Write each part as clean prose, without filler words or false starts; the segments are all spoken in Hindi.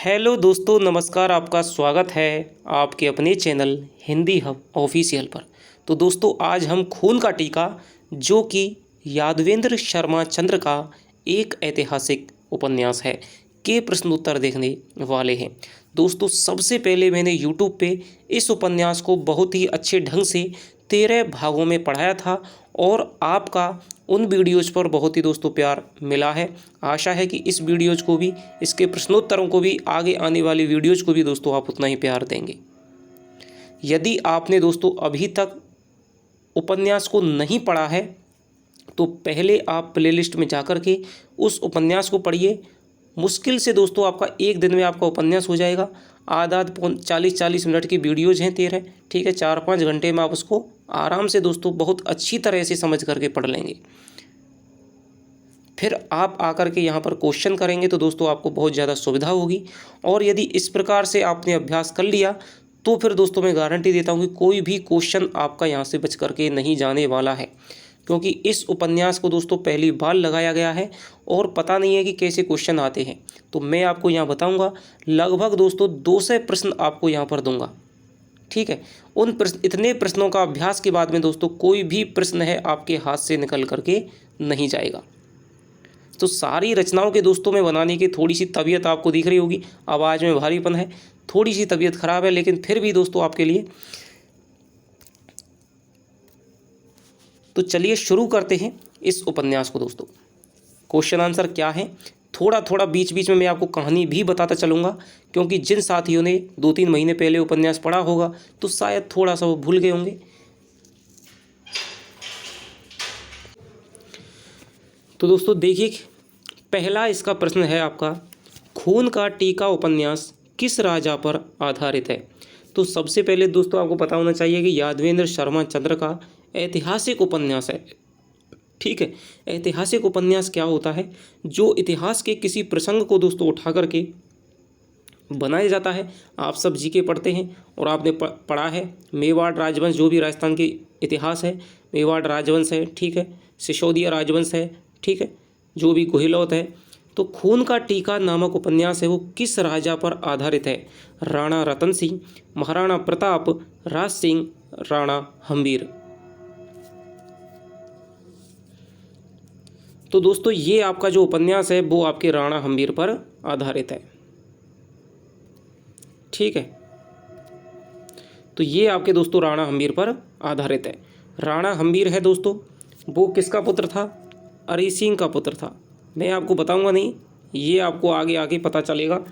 हेलो दोस्तों, नमस्कार। आपका स्वागत है आपके अपने चैनल हिंदी हब ऑफिशियल पर। तो दोस्तों, आज हम खून का टीका जो कि यादवेंद्र शर्मा चंद्र का एक ऐतिहासिक उपन्यास है के प्रश्नोत्तर देखने वाले हैं। दोस्तों, सबसे पहले मैंने यूट्यूब पे इस उपन्यास को बहुत ही अच्छे ढंग से 13 भागों में पढ़ाया था और आपका उन वीडियोज पर बहुत ही दोस्तों प्यार मिला है। आशा है कि इस वीडियोज को भी, इसके प्रश्नोत्तरों को भी, आगे आने वाली वीडियोज को भी दोस्तों आप उतना ही प्यार देंगे। यदि आपने दोस्तों अभी तक उपन्यास को नहीं पढ़ा है तो पहले आप प्लेलिस्ट में जाकर के उस उपन्यास को पढ़िए। मुश्किल से दोस्तों आपका एक दिन में आपका उपन्यास हो जाएगा। आधा 40-40 मिनट की वीडियोज़ हैं 13, ठीक है। 4-5 घंटे में आप उसको आराम से दोस्तों बहुत अच्छी तरह से समझ करके पढ़ लेंगे। फिर आप आकर के यहाँ पर क्वेश्चन करेंगे तो दोस्तों आपको बहुत ज़्यादा सुविधा होगी। और यदि इस प्रकार से आपने अभ्यास कर लिया तो फिर दोस्तों मैं गारंटी देता हूँ कि कोई भी क्वेश्चन आपका यहाँ से बच करके नहीं जाने वाला है, क्योंकि इस उपन्यास को दोस्तों पहली बार लगाया गया है और पता नहीं है कि कैसे क्वेश्चन आते हैं। तो मैं आपको यहाँ बताऊँगा, लगभग दोस्तों 200 प्रश्न आपको यहाँ पर दूंगा, ठीक है। उन इतने प्रश्नों का अभ्यास के बाद में दोस्तों कोई भी प्रश्न है आपके हाथ से निकल करके नहीं जाएगा। तो सारी रचनाओं के दोस्तों में बनाने की थोड़ी सी तबीयत आपको दिख रही होगी, आवाज़ में भारीपन है, थोड़ी सी तबीयत ख़राब है, लेकिन फिर भी दोस्तों आपके लिए। तो चलिए शुरू करते हैं इस उपन्यास को दोस्तों। क्वेश्चन आंसर क्या है, थोड़ा थोड़ा बीच बीच में मैं आपको कहानी भी बताता चलूँगा, क्योंकि जिन साथियों ने 2-3 महीने पहले उपन्यास पढ़ा होगा तो शायद थोड़ा सा वो भूल गए होंगे। तो दोस्तों देखिए, पहला इसका प्रश्न है आपका, खून का टीका उपन्यास किस राजा पर आधारित है। तो सबसे पहले दोस्तों आपको पता होना चाहिए कि यादवेंद्र शर्मा चंद्र का ऐतिहासिक उपन्यास है, ठीक है। ऐतिहासिक उपन्यास क्या होता है, जो इतिहास के किसी प्रसंग को दोस्तों उठा करके बनाया जाता है। आप सब जीके पढ़ते हैं और आपने पढ़ा है मेवाड़ राजवंश, जो भी राजस्थान की इतिहास है, मेवाड़ राजवंश है, ठीक है, सिसोदिया राजवंश है, ठीक है, जो भी गुहिलौत है। तो खून का टीका नामक उपन्यास है वो किस राजा पर आधारित है, राणा रतन सिंह, महाराणा प्रताप, राज सिंह, राणा हम्बीर। तो दोस्तों ये आपका जो उपन्यास है वो आपके राणा हम्बीर पर आधारित है, ठीक है। तो ये आपके दोस्तों राणा हम्बीर पर आधारित है। राणा हम्बीर है दोस्तों, वो किसका पुत्र था, अरि सिंह का पुत्र था। मैं आपको बताऊंगा नहीं, ये आपको आगे आगे पता चलेगा।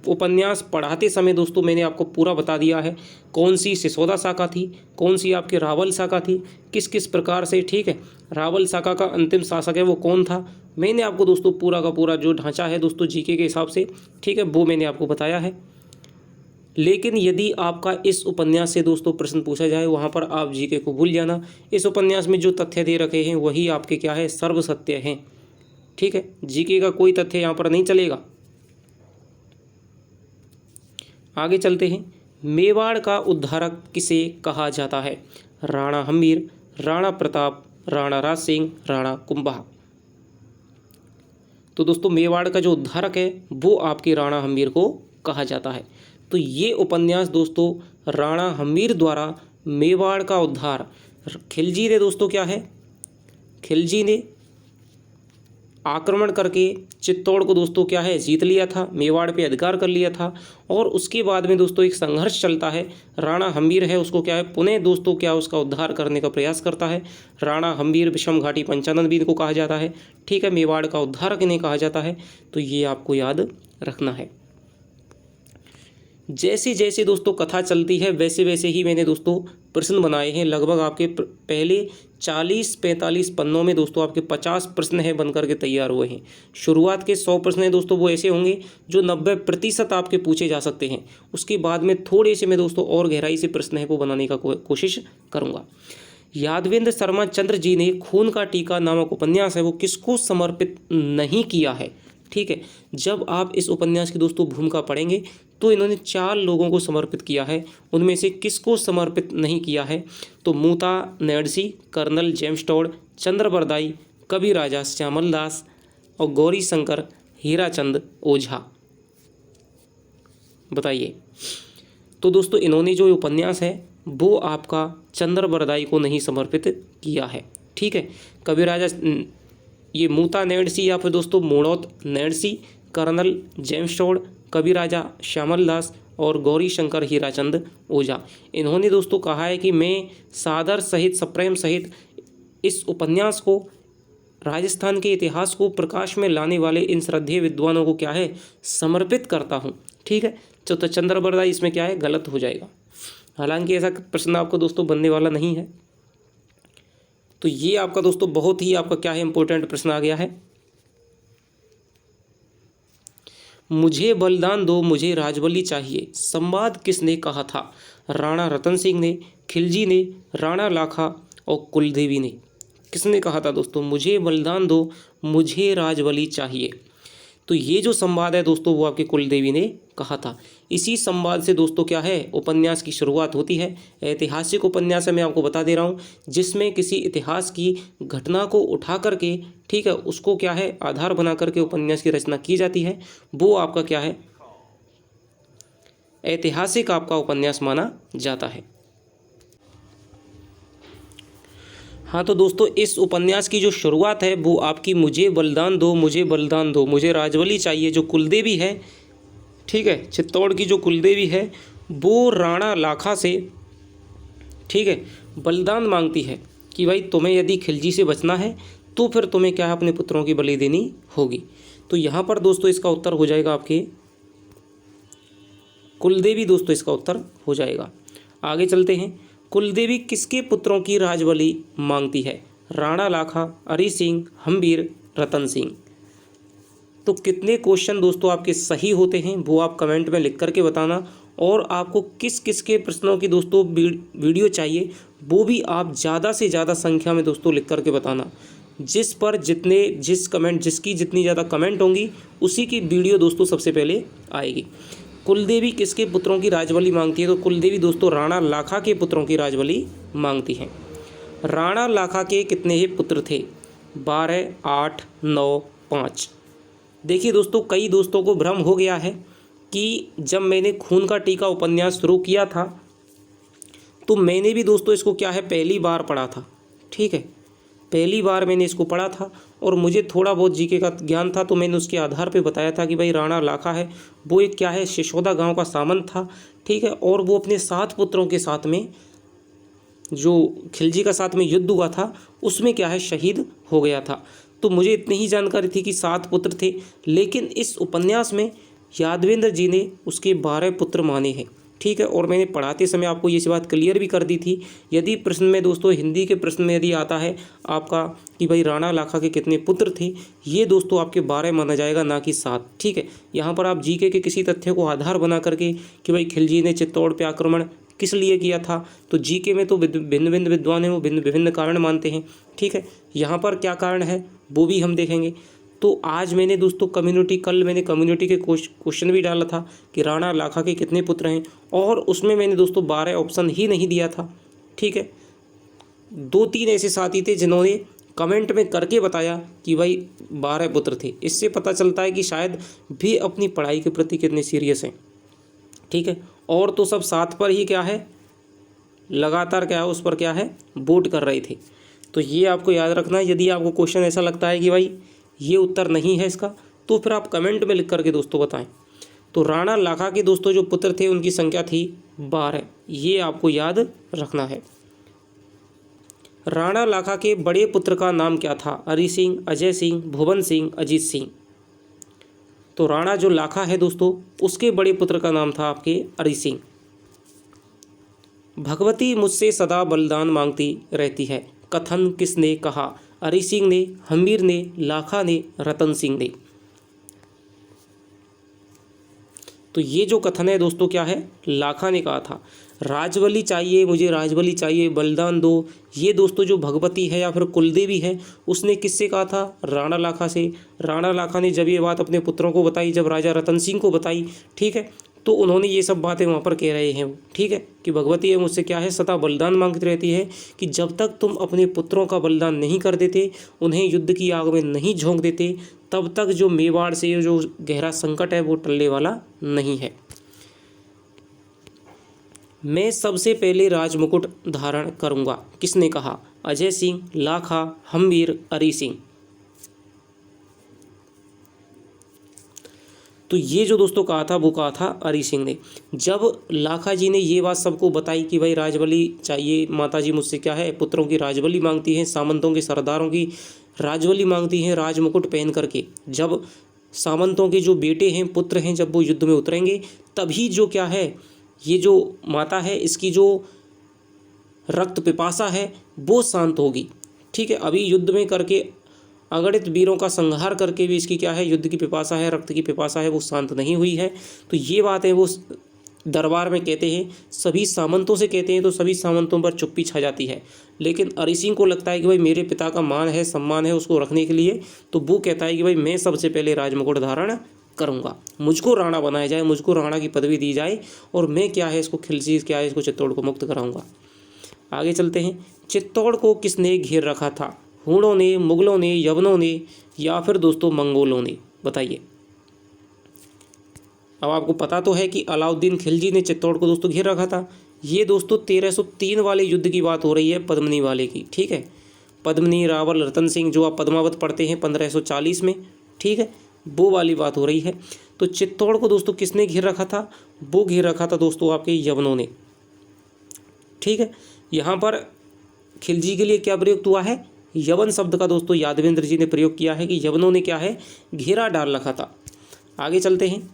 उपन्यास पढ़ाते समय दोस्तों मैंने आपको पूरा बता दिया है, कौन सी सिसोदा शाखा थी, कौन सी आपकी रावल शाखा थी, किस किस प्रकार से, ठीक है। रावल शाखा का अंतिम शासक है वो कौन था, मैंने आपको दोस्तों पूरा का पूरा जो ढांचा है दोस्तों जीके के हिसाब से, ठीक है, वो मैंने आपको बताया है। लेकिन यदि आपका इस उपन्यास से दोस्तों प्रश्न पूछा जाए, वहाँ पर आप जीके को भूल जाना। इस उपन्यास में जो तथ्य दे रखे हैं वही आपके क्या है, सर्व सत्य हैं, ठीक है। जीके का कोई तथ्य यहाँ पर नहीं चलेगा। आगे चलते हैं, मेवाड़ का उद्धारक किसे कहा जाता है, राणा हम्बीर, राणा प्रताप, राणा राज सिंह, राणा कुंभा। तो दोस्तों मेवाड़ का जो उद्धारक है वो आपके राणा हम्बीर को कहा जाता है। तो ये उपन्यास दोस्तों राणा हम्बीर द्वारा मेवाड़ का उद्धार, खिलजी ने दोस्तों क्या है, खिलजी ने आक्रमण करके चित्तौड़ को दोस्तों क्या है, जीत लिया था, मेवाड़ पे अधिकार कर लिया था। और उसके बाद में दोस्तों एक संघर्ष चलता है, राणा हम्बीर है उसको क्या है, पुनः दोस्तों क्या उसका उद्धार करने का प्रयास करता है। राणा हम्बीर विषम घाटी पंचानन भी इनको कहा जाता है, ठीक है, मेवाड़ का उद्धारक इन्हें कहा जाता है। तो ये आपको याद रखना है। जैसे जैसे दोस्तों कथा चलती है वैसे वैसे ही मैंने दोस्तों प्रश्न बनाए हैं। लगभग आपके पहले 40-45 पन्नों में दोस्तों आपके 50 प्रश्न हैं बन करके तैयार हुए हैं। शुरुआत के 100 प्रश्न हैं दोस्तों वो ऐसे होंगे जो 90% आपके पूछे जा सकते हैं। उसके बाद में थोड़े से मैं दोस्तों और गहराई से प्रश्न है वो बनाने का कोशिश करूँगा। यादवेंद्र शर्मा चंद्र जी ने खून का टीका नामक उपन्यास है वो किसको समर्पित नहीं किया है, ठीक है। जब आप इस उपन्यास की दोस्तों भूमिका पढ़ेंगे तो इन्होंने 4 लोगों को समर्पित किया है। उनमें से किसको समर्पित नहीं किया है, तो मूता नैडसी, कर्नल जेम्स टॉड, चंद्र बरदाई, कवि राजा श्यामल दास और गौरी शंकर हीराचंद ओझा। बताइए। तो दोस्तों इन्होंने जो उपन्यास है वो आपका चंद्रबरदाई को नहीं समर्पित किया है। ठीक है, कवि राजा ये मूता नैणसी या फिर दोस्तों मोड़ौत नैणसी, कर्नल जेम्स टोड, कवि राजा श्यामल दास और गौरी शंकर हीराचंद ओझा, इन्होंने दोस्तों कहा है कि मैं सादर सहित सप्रेम सहित इस उपन्यास को राजस्थान के इतिहास को प्रकाश में लाने वाले इन श्रद्धेय विद्वानों को क्या है समर्पित करता हूँ। ठीक है, तो चंद्रबरदाई इसमें क्या है गलत हो जाएगा। हालांकि ऐसा प्रश्न आपको दोस्तों बनने वाला नहीं है। तो ये आपका दोस्तों बहुत ही आपका क्या है इंपॉर्टेंट प्रश्न आ गया है। मुझे बलिदान दो मुझे राजबली चाहिए, संवाद किसने कहा था? राणा रतन सिंह ने, खिलजी ने, राणा लाखा और कुलदेवी ने। किसने कहा था दोस्तों मुझे बलिदान दो मुझे राजबली चाहिए? तो ये जो संवाद है दोस्तों वो आपके कुलदेवी ने कहा था। इसी संवाद से दोस्तों क्या है उपन्यास की शुरुआत होती है। ऐतिहासिक उपन्यास है, मैं आपको बता दे रहा हूँ, जिसमें किसी इतिहास की घटना को उठा करके ठीक है उसको क्या है आधार बना करके उपन्यास की रचना की जाती है, वो आपका क्या है ऐतिहासिक आपका उपन्यास माना जाता है। हाँ तो दोस्तों इस उपन्यास की जो शुरुआत है वो आपकी मुझे बलिदान दो मुझे राजबली चाहिए, जो कुलदेवी है ठीक है चित्तौड़ की जो कुलदेवी है वो राणा लाखा से ठीक है बलिदान मांगती है कि भाई तुम्हें यदि खिलजी से बचना है तो फिर तुम्हें क्या है अपने पुत्रों की बलि देनी होगी। तो यहाँ पर दोस्तों इसका उत्तर हो जाएगा आपके कुलदेवी, दोस्तों इसका उत्तर हो जाएगा। आगे चलते हैं, कुलदेवी किसके पुत्रों की राजबली मांगती है? राणा लाखा, अरी सिंह, हम्बीर, रतन सिंह। तो कितने क्वेश्चन दोस्तों आपके सही होते हैं वो आप कमेंट में लिख करके बताना, और आपको किस किस के प्रश्नों की दोस्तों वीडियो चाहिए वो भी आप ज़्यादा से ज़्यादा संख्या में दोस्तों लिख करके बताना। जिसकी जितनी ज़्यादा कमेंट होंगी उसी की वीडियो दोस्तों सबसे पहले आएगी। कुलदेवी किसके पुत्रों की राजबली मांगती है? तो कुलदेवी दोस्तों राणा लाखा के पुत्रों की राजबली मांगती हैं। राणा लाखा के कितने ही पुत्र थे? 12, 8, 9, 5। देखिए दोस्तों कई दोस्तों को भ्रम हो गया है कि जब मैंने खून का टीका उपन्यास शुरू किया था तो मैंने भी दोस्तों इसको क्या है पहली बार पढ़ा था। ठीक है, पहली बार मैंने इसको पढ़ा था और मुझे थोड़ा बहुत जीके का ज्ञान था, तो मैंने उसके आधार पे बताया था कि भाई राणा लाखा है वो एक क्या है सिसोदा गांव का सामंत था। ठीक है, और वो अपने 7 पुत्रों के साथ में जो खिलजी का साथ में युद्ध हुआ था उसमें क्या है शहीद हो गया था। तो मुझे इतनी ही जानकारी थी कि 7 पुत्र थे, लेकिन इस उपन्यास में यादवेंद्र जी ने उसके 12 पुत्र माने हैं। ठीक है, और मैंने पढ़ाते समय आपको ये बात क्लियर भी कर दी थी। यदि प्रश्न में दोस्तों हिंदी के प्रश्न में यदि आता है आपका कि भाई राणा लाखा के कितने पुत्र थे, ये दोस्तों आपके 12 माना जाएगा ना कि 7। ठीक है, यहाँ पर आप जीके के किसी तथ्य को आधार बना करके कि भाई खिलजी ने चित्तौड़ पर आक्रमण किस लिए किया था, तो जीके में तो भिन्न भिन्न विद्वान हैं वो विभिन्न कारण मानते हैं। ठीक है, यहाँ पर क्या कारण है वो भी हम देखेंगे। तो आज मैंने दोस्तों कल मैंने कम्युनिटी के क्वेश्चन भी डाला था कि राणा लाखा के कितने पुत्र हैं, और उसमें मैंने दोस्तों 12 ऑप्शन ही नहीं दिया था। ठीक है, 2-3 ऐसे साथी थे जिन्होंने कमेंट में करके बताया कि भाई 12 पुत्र थे। इससे पता चलता है कि शायद भी अपनी पढ़ाई के प्रति कितने सीरियस हैं। ठीक है, और तो सब 7 पर ही क्या है लगातार क्या है उस पर क्या है वोट कर रहे थे। तो ये आपको याद रखना है। यदि आपको क्वेश्चन ऐसा लगता है कि भाई ये उत्तर नहीं है इसका, तो फिर आप कमेंट में लिख करके दोस्तों बताएं। तो राणा लाखा के दोस्तों जो पुत्र थे उनकी संख्या थी 12, ये आपको याद रखना है। राणा लाखा के बड़े पुत्र का नाम क्या था? अरी सिंह, अजय सिंह, भुवन सिंह, अजीत सिंह। तो राणा जो लाखा है दोस्तों उसके बड़े पुत्र का नाम था आपके अरी सिंह। भगवती मुझसे सदा बलिदान मांगती रहती है, कथन किसने कहा? अरी सिंह ने, हम्बीर ने, लाखा ने, रतन सिंह ने। तो ये जो कथन है दोस्तों क्या है लाखा ने कहा था। राजबली चाहिए मुझे राजबली चाहिए, बलिदान दो, ये दोस्तों जो भगवती है या फिर कुलदेवी है उसने किससे कहा था? राणा लाखा से। राणा लाखा ने जब ये बात अपने पुत्रों को बताई, जब राजा रतन सिंह को बताई, ठीक है, तो उन्होंने ये सब बातें वहाँ पर कह रहे हैं वो। ठीक है, कि भगवती है मुझसे क्या है सदा बलिदान मांगती रहती है कि जब तक तुम अपने पुत्रों का बलिदान नहीं कर देते, उन्हें युद्ध की आग में नहीं झोंक देते, तब तक जो मेवाड़ से जो गहरा संकट है वो टलने वाला नहीं है। मैं सबसे पहले राजमुकुट धारण करूंगा, किसने कहा? अजय सिंह, लाखा, हम्बीर, अरी सिंह। तो ये जो दोस्तों कहा था वो कहा था अरी सिंह ने। जब लाखा जी ने ये बात सबको बताई कि भाई राजबली चाहिए, माताजी मुझसे क्या है, पुत्रों की राजबली मांगती हैं, सामंतों के सरदारों की राजबली मांगती हैं राजमुकुट पहन करके, जब सामंतों के जो बेटे हैं, पुत्र हैं, जब वो युद्ध में उतरेंगे तभी जो क्या है, ये जो माता है इसकी जो रक्त पिपासा है वो शांत होगी। ठीक है, अभी युद्ध में करके अगणित वीरों का संहार करके भी इसकी क्या है, युद्ध की पिपासा है, रक्त की पिपासा है, वो शांत नहीं हुई है। तो ये बात है वो दरबार में कहते हैं, सभी सामंतों से कहते हैं, तो सभी सामंतों पर चुप्पी छा जाती है। लेकिन अरी सिंह को लगता है कि भाई मेरे पिता का मान है, सम्मान है, उसको रखने के लिए, तो वो कहता है कि भाई मैं सबसे पहले राजमुकुट धारण करूंगा, मुझको राणा बनाया जाए, मुझको राणा की पदवी दी जाए, और मैं क्या है इसको खिलजी क्या है इसको चित्तौड़ को मुक्त कराऊंगा। आगे चलते हैं। चित्तौड़ को किसने घेर रखा था? हूणों ने, मुगलों ने, यवनों ने, या फिर दोस्तों मंगोलों ने? बताइए। अब आपको पता तो है कि अलाउद्दीन खिलजी ने चित्तौड़ को दोस्तों घेर रखा था। ये दोस्तों 1303 वाले युद्ध की बात हो रही है, पद्मनी वाले की। ठीक है, पद्मनी, रावल, रतन सिंह, जो आप पद्मावत पढ़ते हैं 1540 में, ठीक है, वो वाली बात हो रही है। तो चित्तौड़ को दोस्तों किसने घेर रखा था? वो घेर रखा था दोस्तों आपके यवनों ने। ठीक है, यहाँ पर खिलजी के लिए क्या प्रयुक्त हुआ है? यवन शब्द का दोस्तों यादवेंद्र जी ने प्रयोग किया है कि यवनों ने क्या है, घेरा डाल रखा था। आगे चलते हैं।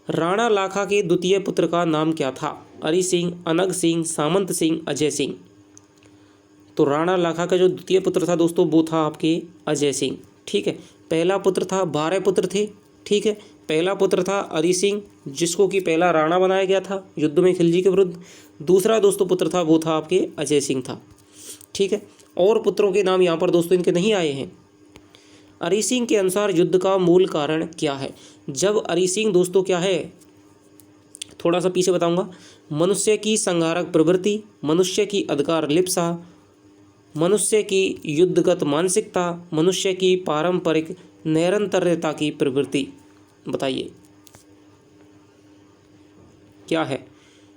राणा लाखा के द्वितीय पुत्र का नाम क्या था? अरी सिंह, अनग सिंह, सामंत सिंह, अजय सिंह। तो राणा लाखा का जो द्वितीय पुत्र था दोस्तों वो था आपके अजय सिंह। ठीक है, पहला पुत्र था, 12 पुत्र थे। ठीक है, पहला पुत्र था अरी सिंह, जिसको कि पहला राणा बनाया गया था युद्ध में खिलजी के विरुद्ध। दूसरा दोस्तों पुत्र था वो था आपके अजय सिंह था। ठीक है, और पुत्रों के नाम यहाँ पर दोस्तों इनके नहीं आए हैं। अरी सिंह के अनुसार युद्ध का मूल कारण क्या है? जब अरी सिंह दोस्तों क्या है, थोड़ा सा पीछे बताऊंगा। मनुष्य की संहारक प्रवृत्ति, मनुष्य की अधिकार लिप्सा, मनुष्य की युद्धगत मानसिकता, मनुष्य की पारंपरिक निरंतरता की प्रवृत्ति। बताइए क्या है?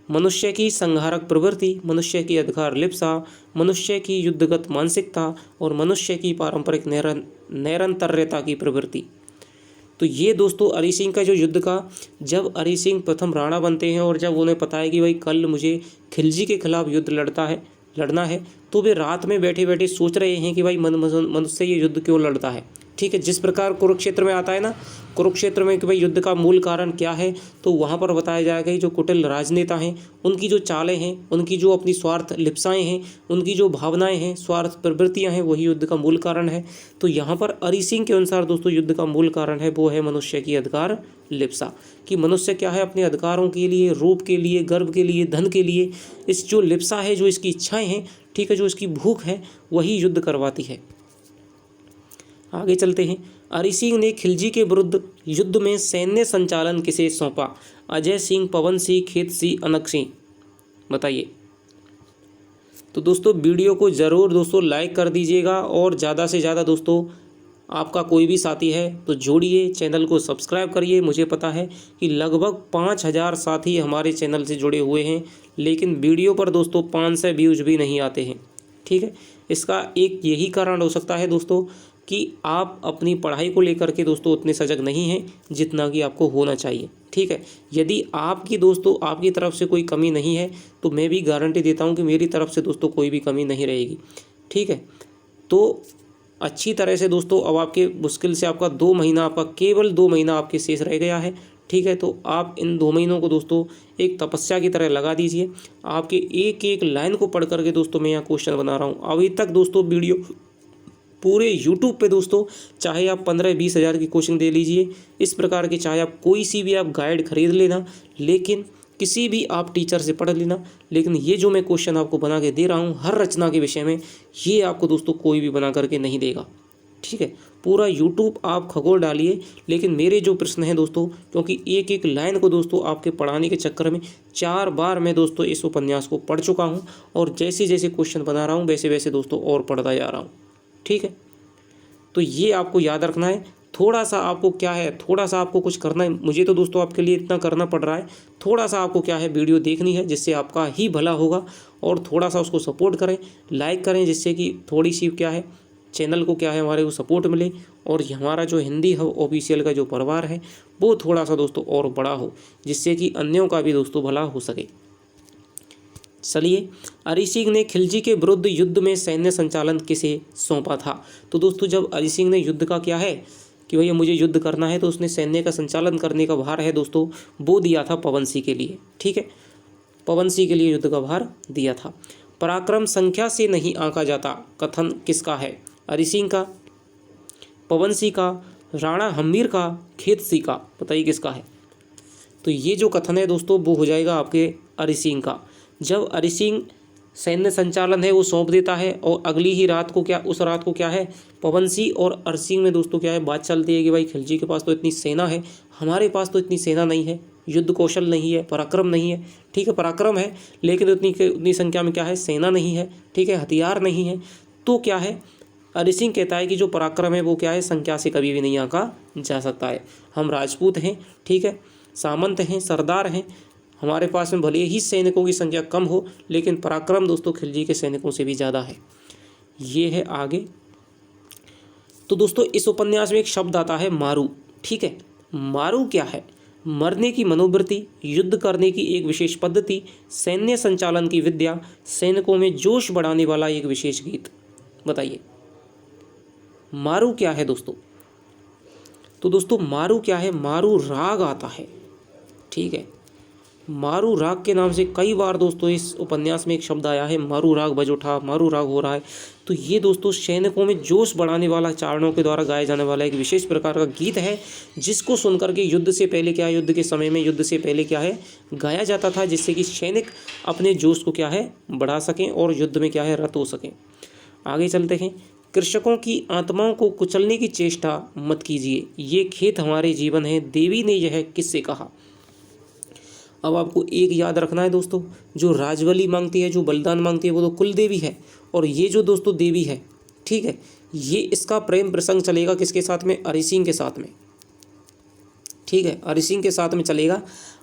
मनुष्य की संहारक प्रवृत्ति, मनुष्य की अधिकार लिप्सा, मनुष्य की युद्धगत मानसिकता और मनुष्य की पारंपरिक निरंतरता की प्रवृत्ति। तो ये दोस्तों अरी सिंह का जो युद्ध का, जब अरी सिंह प्रथम राणा बनते हैं और जब उन्हें पता है कि भाई कल मुझे खिलजी के खिलाफ युद्ध लड़ना है, तो वे रात में बैठे बैठे सोच रहे हैं कि भाई मनुष्य ये युद्ध क्यों लड़ता है। ठीक है, जिस प्रकार कुरुक्षेत्र में आता है ना, कुरुक्षेत्र में कि भाई युद्ध का मूल कारण क्या है, तो वहाँ पर बताया जाएगा कि जो कुटिल राजनेता हैं उनकी जो चालें हैं, उनकी जो अपनी स्वार्थ लिप्साएँ हैं, उनकी जो भावनाएं हैं, स्वार्थ प्रवृत्तियाँ हैं, वही युद्ध का मूल कारण है। तो यहाँ पर अरी सिंह के अनुसार दोस्तों युद्ध का मूल कारण है वो है मनुष्य की अधिकार लिप्सा, कि मनुष्य क्या है अपने अधिकारों के लिए, रूप के लिए, गर्व के लिए, धन के लिए, इस जो लिप्सा है, जो इसकी इच्छाएँ हैं, ठीक है, जो इसकी भूख है, वही युद्ध करवाती है। आगे चलते हैं। अरी सिंह ने खिलजी के विरुद्ध युद्ध में सैन्य संचालन किसे सौंपा? अजय सिंह, पवन सिंह, खेत सिंह, अनग सिंह। बताइए। तो दोस्तों वीडियो को ज़रूर दोस्तों लाइक कर दीजिएगा, और ज़्यादा से ज़्यादा दोस्तों आपका कोई भी साथी है तो जोड़िए, चैनल को सब्सक्राइब करिए। मुझे पता है कि लगभग 5000 साथी हमारे चैनल से जुड़े हुए हैं, लेकिन वीडियो पर दोस्तों 500 व्यूज़ भी नहीं आते हैं। ठीक है, इसका एक यही कारण हो सकता है दोस्तों कि आप अपनी पढ़ाई को लेकर के दोस्तों उतने सजग नहीं हैं जितना कि आपको होना चाहिए। ठीक है, यदि आपकी दोस्तों आपकी तरफ से कोई कमी नहीं है तो मैं भी गारंटी देता हूं कि मेरी तरफ से दोस्तों कोई भी कमी नहीं रहेगी। ठीक है, तो अच्छी तरह से दोस्तों अब आपके मुश्किल से आपका 2 महीना, आपका केवल 2 महीना आपके शेष रह गया है। ठीक है, तो आप इन 2 महीनों को दोस्तों एक तपस्या की तरह लगा दीजिए। आपके एक एक लाइन को पढ़ करके दोस्तों मैं यहाँ क्वेश्चन बना रहा हूँ। अभी तक दोस्तों वीडियो पूरे YouTube पे दोस्तों चाहे आप 15-20 हज़ार की कोचिंग दे लीजिए, इस प्रकार की चाहे आप कोई सी भी आप गाइड खरीद लेना, लेकिन किसी भी आप टीचर से पढ़ लेना, लेकिन ये जो मैं क्वेश्चन आपको बना के दे रहा हूँ हर रचना के विषय में, ये आपको दोस्तों कोई भी बना करके नहीं देगा। ठीक है, पूरा YouTube आप खगोल डालिए, लेकिन मेरे जो प्रश्न हैं दोस्तों, क्योंकि एक एक लाइन को दोस्तों आपके पढ़ाने के चक्कर में 4 बार मैं दोस्तों इस उपन्यास को पढ़ चुका हूँ, और जैसे जैसे क्वेश्चन बना रहा हूँ वैसे वैसे दोस्तों और पढ़ता जा रहा हूँ। ठीक है, तो ये आपको याद रखना है। थोड़ा सा आपको क्या है, थोड़ा सा आपको कुछ करना है। मुझे तो दोस्तों आपके लिए इतना करना पड़ रहा है, थोड़ा सा आपको क्या है वीडियो देखनी है, जिससे आपका ही भला होगा। और थोड़ा सा उसको सपोर्ट करें, लाइक करें, जिससे कि थोड़ी सी क्या है चैनल को क्या है हमारे को सपोर्ट मिले, और हमारा जो हिंदी हब ऑफिशियल का जो परिवार है वो थोड़ा सा दोस्तों और बड़ा हो, जिससे कि अन्यों का भी दोस्तों भला हो सके। चलिए, अरिजीत सिंह ने खिलजी के विरुद्ध युद्ध में सैन्य संचालन किसे सौंपा था? तो दोस्तों जब अरिजीत सिंह ने युद्ध का क्या है कि भैया मुझे युद्ध करना है, तो उसने सैन्य का संचालन करने का भार है दोस्तों वो दिया था पवन सिंह के लिए। ठीक है, पवन सिंह के लिए युद्ध का भार दिया था। पराक्रम संख्या से नहीं आंका जाता कथन किसका है? अरिजीत सिंह का, पवन सिंह का, राणा हम्मीर का, खेत सिंह का? बताइए किसका है? तो ये जो कथन है दोस्तों वो हो जाएगा आपके अरिजीत सिंह का। जब अरिजीत सिंह सैन्य संचालन है वो सौंप देता है, और अगली ही रात को क्या, उस रात को क्या है पवन सिंह और अरिजीत सिंह में दोस्तों क्या है बात चलती है कि भाई खिलजी के पास तो इतनी सेना है, हमारे पास तो इतनी सेना नहीं है, युद्ध कौशल नहीं है, पराक्रम नहीं है। ठीक है, पराक्रम है लेकिन उतनी संख्या में क्या है सेना नहीं है, ठीक है, हथियार नहीं है। तो क्या है अरिजीत सिंह कहता है कि जो पराक्रम है वो क्या है संख्या से कभी भी नहीं आंका जा सकता है। हम राजपूत हैं, ठीक है, सामंत हैं, सरदार हैं, हमारे पास में भले ही सैनिकों की संख्या कम हो, लेकिन पराक्रम दोस्तों खिलजी के सैनिकों से भी ज़्यादा है। ये है आगे। तो दोस्तों इस उपन्यास में एक शब्द आता है मारू। ठीक है, मारू क्या है? मरने की मनोवृत्ति, युद्ध करने की एक विशेष पद्धति, सैन्य संचालन की विद्या, सैनिकों में जोश बढ़ाने वाला एक विशेष गीत। बताइए मारू क्या है दोस्तों? तो दोस्तों मारू क्या है? मारू राग आता है। ठीक है, मारू राग के नाम से कई बार दोस्तों इस उपन्यास में एक शब्द आया है, मारू राग बज उठा, मारू राग हो रहा है। तो ये दोस्तों सैनिकों में जोश बढ़ाने वाला, चारणों के द्वारा गाया जाने वाला एक विशेष प्रकार का गीत है, जिसको सुनकर के युद्ध से पहले क्या है, युद्ध के समय में युद्ध से पहले क्या है गाया जाता था, जिससे कि सैनिक अपने जोश को क्या है बढ़ा सकें और युद्ध में क्या है रत हो सकें। आगे चलते हैं। कृषकों की आत्माओं को कुचलने की चेष्टा मत कीजिए, ये खेत हमारे जीवन है, देवी ने यह किससे कहा? अब आपको एक याद रखना है दोस्तों, जो राजबलि मांगती है, जो बलिदान मांगती है, वो तो कुल देवी है, और ये जो दोस्तों देवी है, ठीक है, ये इसका प्रेम प्रसंग चलेगा किसके साथ में? अरिजीत सिंह के साथ में। ठीक है, अरिजीत सिंह के साथ में चलेगा।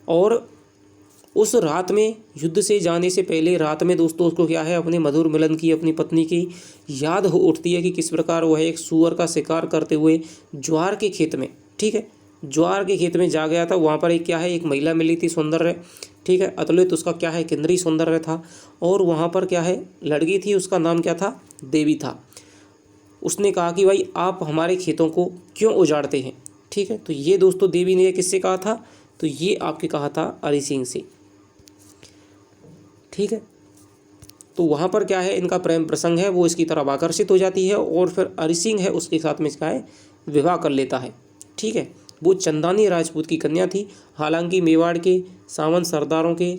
और उस रात में युद्ध से जाने से पहले रात में दोस्तों उसको क्या है अपने मधुर मिलन की, अपनी पत्नी की याद हो उठती है कि किस प्रकार वह एक सूअर का शिकार करते हुए ज्वार के खेत में, ठीक है, ज्वार के खेत में जा गया था। वहाँ पर एक क्या है एक महिला मिली थी सौंदर्य, ठीक है, अतुलित उसका क्या है केंद्रीय सौंदर्य था, और वहाँ पर क्या है लड़की थी, उसका नाम क्या था? देवी था। उसने कहा कि भाई आप हमारे खेतों को क्यों उजाड़ते हैं? ठीक है, तो ये दोस्तों देवी ने किससे कहा था? तो ये आपके कहा था अरिजीत सिंह से। ठीक है, तो वहाँ पर क्या है इनका प्रेम प्रसंग है, वो इसकी तरफ आकर्षित हो जाती है, और फिर अरिजीत सिंह है उसके साथ में इसका है विवाह कर लेता है। ठीक है, वो चंदानी राजपूत की कन्या थी, हालांकि मेवाड़ के सामंत सरदारों के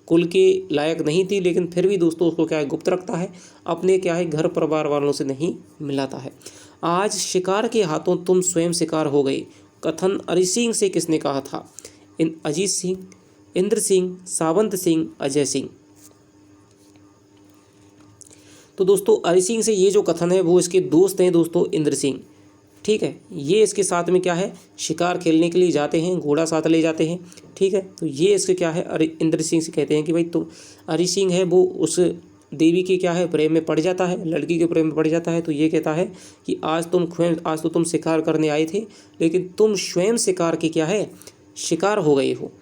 कुल के लायक नहीं थी, लेकिन फिर भी दोस्तों उसको क्या है गुप्त रखता है, अपने क्या है घर परिवार वालों से नहीं मिलाता है। आज शिकार के हाथों तुम स्वयं शिकार हो गए, कथन अरिजीत सिंह से किसने कहा था? अजीत सिंह, इंद्र सिंह, सावंत सिंह, अजय सिंह। तो दोस्तों अरिजीत सिंह से ये जो कथन है वो इसके दोस्त हैं दोस्तों इंद्र सिंह। ठीक है, ये इसके साथ में क्या है शिकार खेलने के लिए जाते हैं, घोड़ा साथ ले जाते हैं। ठीक है, तो ये इसके क्या है इंद्र सिंह से कहते हैं कि भाई तुम, अरिजीत सिंह है वो उस देवी के क्या है प्रेम में पड़ जाता है, लड़की के प्रेम में पड़ जाता है। तो ये कहता है कि आज तो तुम शिकार करने आए थे, लेकिन तुम स्वयं शिकार के क्या है शिकार हो गए हो।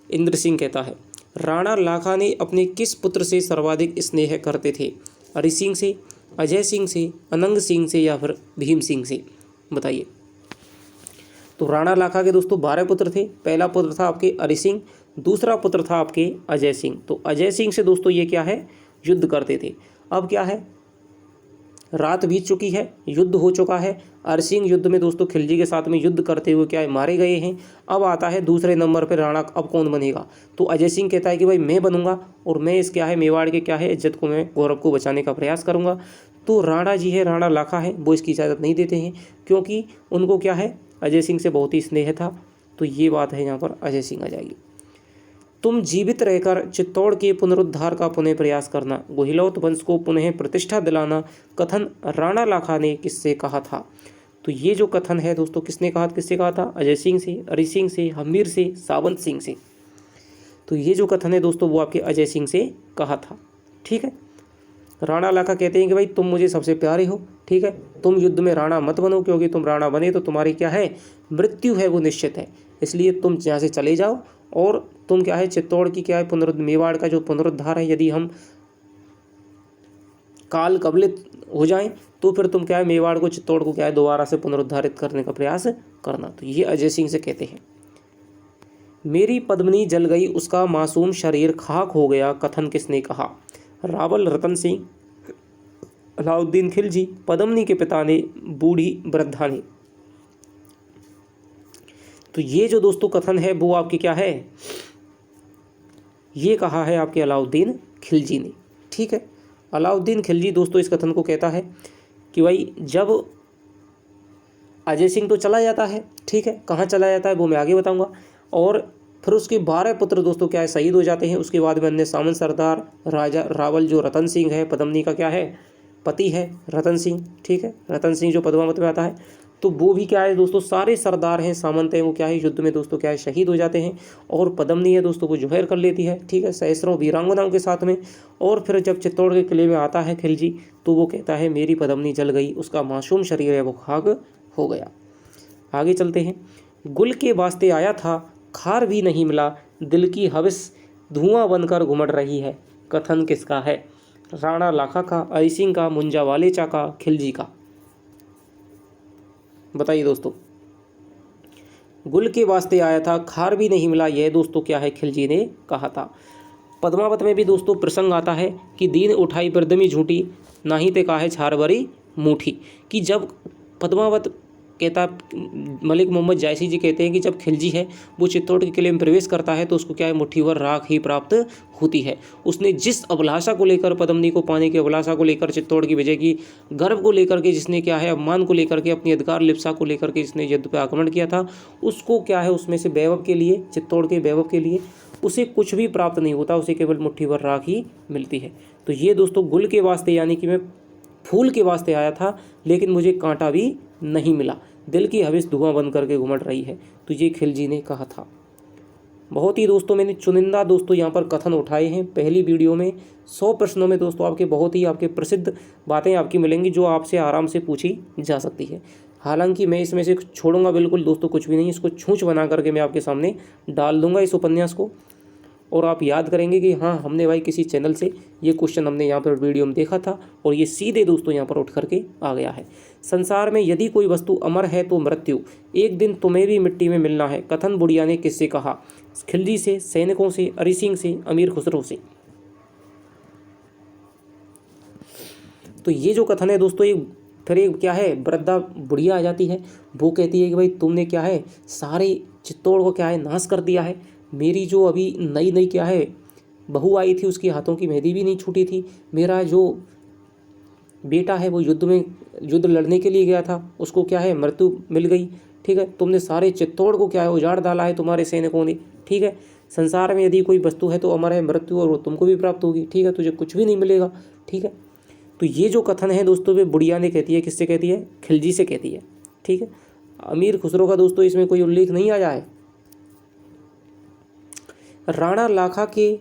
इंद्र सिंह कहता है राणा लाखा ने अपने किस पुत्र से सर्वाधिक स्नेह करते थे? अरिजीत सिंह से, अजय सिंह से, अनंग सिंह से, या फिर भीम सिंह से? बताइए। तो राणा लाखा के दोस्तों 12 पुत्र थे। पहला पुत्र था आपके अरिजीत सिंह, दूसरा पुत्र था आपके अजय सिंह। तो अजय सिंह से दोस्तों ये क्या है युद्ध करते थे। अब क्या है रात बीत चुकी है, युद्ध हो चुका है। अरिजीत सिंह युद्ध में दोस्तों खिलजी के साथ में युद्ध करते हुए क्या है मारे गए हैं। अब आता है दूसरे नंबर पर राणा, अब कौन बनेगा? तो अजय सिंह कहता है कि भाई मैं बनूंगा, और मैं इस क्या है मेवाड़ के क्या है इज्जत को, मैं गौरव को बचाने का प्रयास करूंगा। तो राणा जी है, राणा लाखा है, वो इसकी इजाज़त नहीं देते हैं, क्योंकि उनको क्या है अजय सिंह से बहुत ही स्नेह था। तो ये बात है यहाँ पर अजय सिंह आ जाएगी। तुम जीवित रहकर चित्तौड़ के पुनरुद्धार का पुनः प्रयास करना, गुहिलोत वंश को पुनः प्रतिष्ठा दिलाना, कथन राणा लाखा ने किससे कहा था। तो ये जो कथन है दोस्तों किसने कहा, किससे कहा था, अजय सिंह से, हरि सिंह से, हमीर से, सावंत सिंह से। तो ये जो कथन है दोस्तों वो आपके अजय सिंह से कहा था। ठीक है, राणा लाखा कहते हैं कि भाई तुम मुझे सबसे प्यारे हो, ठीक है, तुम युद्ध में राणा मत बनो, क्योंकि तुम राणा बने तो तुम्हारी क्या है, मृत्यु है वो निश्चित है, इसलिए तुम यहाँ से चले जाओ और तुम क्या है चित्तौड़ की क्या है मेवाड़ का जो पुनरुद्धार है, यदि हम काल कबलित हो जाएं तो फिर तुम क्या है मेवाड़ को, चित्तौड़ को क्या है दोबारा से पुनरुद्धारित करने का प्रयास करना। तो ये अजय सिंह से कहते हैं। मेरी पद्मनी जल गई, उसका मासूम शरीर खाक हो गया, कथन किसने कहा, रावल, रतन सिंह, अलाउद्दीन खिलजी, पद्मनी के पिता ने, बूढ़ी वृद्धा ने। तो ये जो दोस्तों कथन है वो आपके क्या है, ये कहा है आपके अलाउद्दीन खिलजी ने। ठीक है, अलाउद्दीन खिलजी दोस्तों इस कथन को कहता है कि भाई जब अजय सिंह तो चला जाता है, ठीक है, कहाँ चला जाता है वो मैं आगे बताऊंगा, और फिर उसके 12 पुत्र दोस्तों क्या है शहीद हो जाते हैं। उसके बाद में अन्य सामंत सरदार राजा रावल जो रतन सिंह है, पद्मनी का क्या है पति है रतन सिंह, ठीक है, रतन सिंह जो पद्मावत में आता है, तो वो भी क्या है दोस्तों सारे सरदार हैं, सामंत हैं, वो क्या है युद्ध में दोस्तों क्या है शहीद हो जाते हैं। और पद्मनी है दोस्तों वो जोहर कर लेती है, ठीक है, सहस्रों वीरांगनाओं के साथ में। और फिर जब चित्तौड़ के किले में आता है खिलजी, तो वो कहता है मेरी पद्मनी जल गई, उसका मासूम शरीर है वो खाक हो गया। आगे चलते हैं। गुल के वास्ते आया था, खार भी नहीं मिला, दिल की हविस धुआं बनकर घुमड़ रही है, कथन किसका है, राणा लाखा का, अजय सिंह का, मुंजावालेचा का, खिलजी का। बताइए दोस्तों। गुल के वास्ते आया था, खार भी नहीं मिला, यह दोस्तों क्या है खिलजी ने कहा था। पद्मावत में भी दोस्तों प्रसंग आता है कि दीन उठाई बिरदमी झूठी, नाही ते काहे छार भरी मूठी। कि जब पद्मावत कहता, मलिक मोहम्मद जायसी जी कहते हैं कि जब खिलजी है वो चित्तौड़ के किले में प्रवेश करता है तो उसको क्या है मुट्ठी भर राख ही प्राप्त होती है। उसने जिस अभिलाषा को लेकर, पद्मनी को पाने की अभिलाषा को लेकर, चित्तौड़ की विजय की गर्व को लेकर के, जिसने क्या है अपमान को लेकर के, अपनी अधिकार लिप्सा को लेकर के जिसने युद्ध पर आक्रमण किया था, उसको क्या है उसमें से वैभव के लिए, चित्तौड़ के वैभव के लिए उसे कुछ भी प्राप्त नहीं होता, उसे केवल मुट्ठी भर राख ही मिलती है। तो ये दोस्तों गुल के वास्ते यानी कि मैं फूल के वास्ते आया था लेकिन मुझे कांटा भी नहीं मिला, दिल की हविस धुआं बन करके घुमड़ रही है, तो ये खिलजी ने कहा था। बहुत ही दोस्तों मैंने चुनिंदा दोस्तों यहाँ पर कथन उठाए हैं। पहली वीडियो में 100 प्रश्नों में दोस्तों आपके बहुत ही आपके प्रसिद्ध बातें आपकी मिलेंगी जो आपसे आराम से पूछी जा सकती है। हालांकि मैं इसमें से छोड़ूंगा बिल्कुल दोस्तों कुछ भी नहीं, इसको छूंछ बना करके मैं आपके सामने डाल दूंगा इस उपन्यास को, और आप याद करेंगे कि हाँ हमने भाई किसी चैनल से ये क्वेश्चन हमने यहाँ पर वीडियो में देखा था और ये सीधे दोस्तों यहाँ पर उठ करके आ गया है। संसार में यदि कोई वस्तु अमर है तो मृत्यु, एक दिन तुम्हें भी मिट्टी में मिलना है, कथन बुढ़िया ने किससे कहा, खिलजी से, सैनिकों से, हरि सिंह से, अमीर खुसरो से। तो ये जो कथन है दोस्तों ये फिर एक क्या है वृद्धा बुढ़िया आ जाती है, वो कहती है कि भाई तुमने क्या है सारे चित्तौड़ को क्या है नाश कर दिया है, मेरी जो अभी नई नई क्या है बहू आई थी उसके हाथों की मेहंदी भी नहीं छूटी थी, मेरा जो बेटा है वो युद्ध लड़ने के लिए गया था उसको क्या है मृत्यु मिल गई, ठीक है, तुमने सारे चित्तौड़ को क्या है उजाड़ डाला है तुम्हारे सैनिकों ने, ठीक है, संसार में यदि कोई वस्तु है तो अमर है मृत्यु और वो तुमको भी प्राप्त होगी, ठीक है, तुझे कुछ भी नहीं मिलेगा, ठीक है। तो ये जो कथन है दोस्तों वे बुढ़िया ने कहती है, किससे कहती है, खिलजी से कहती है, ठीक है। अमीर खुसरो का दोस्तों इसमें कोई उल्लेख नहीं आया है। राणा लाखा के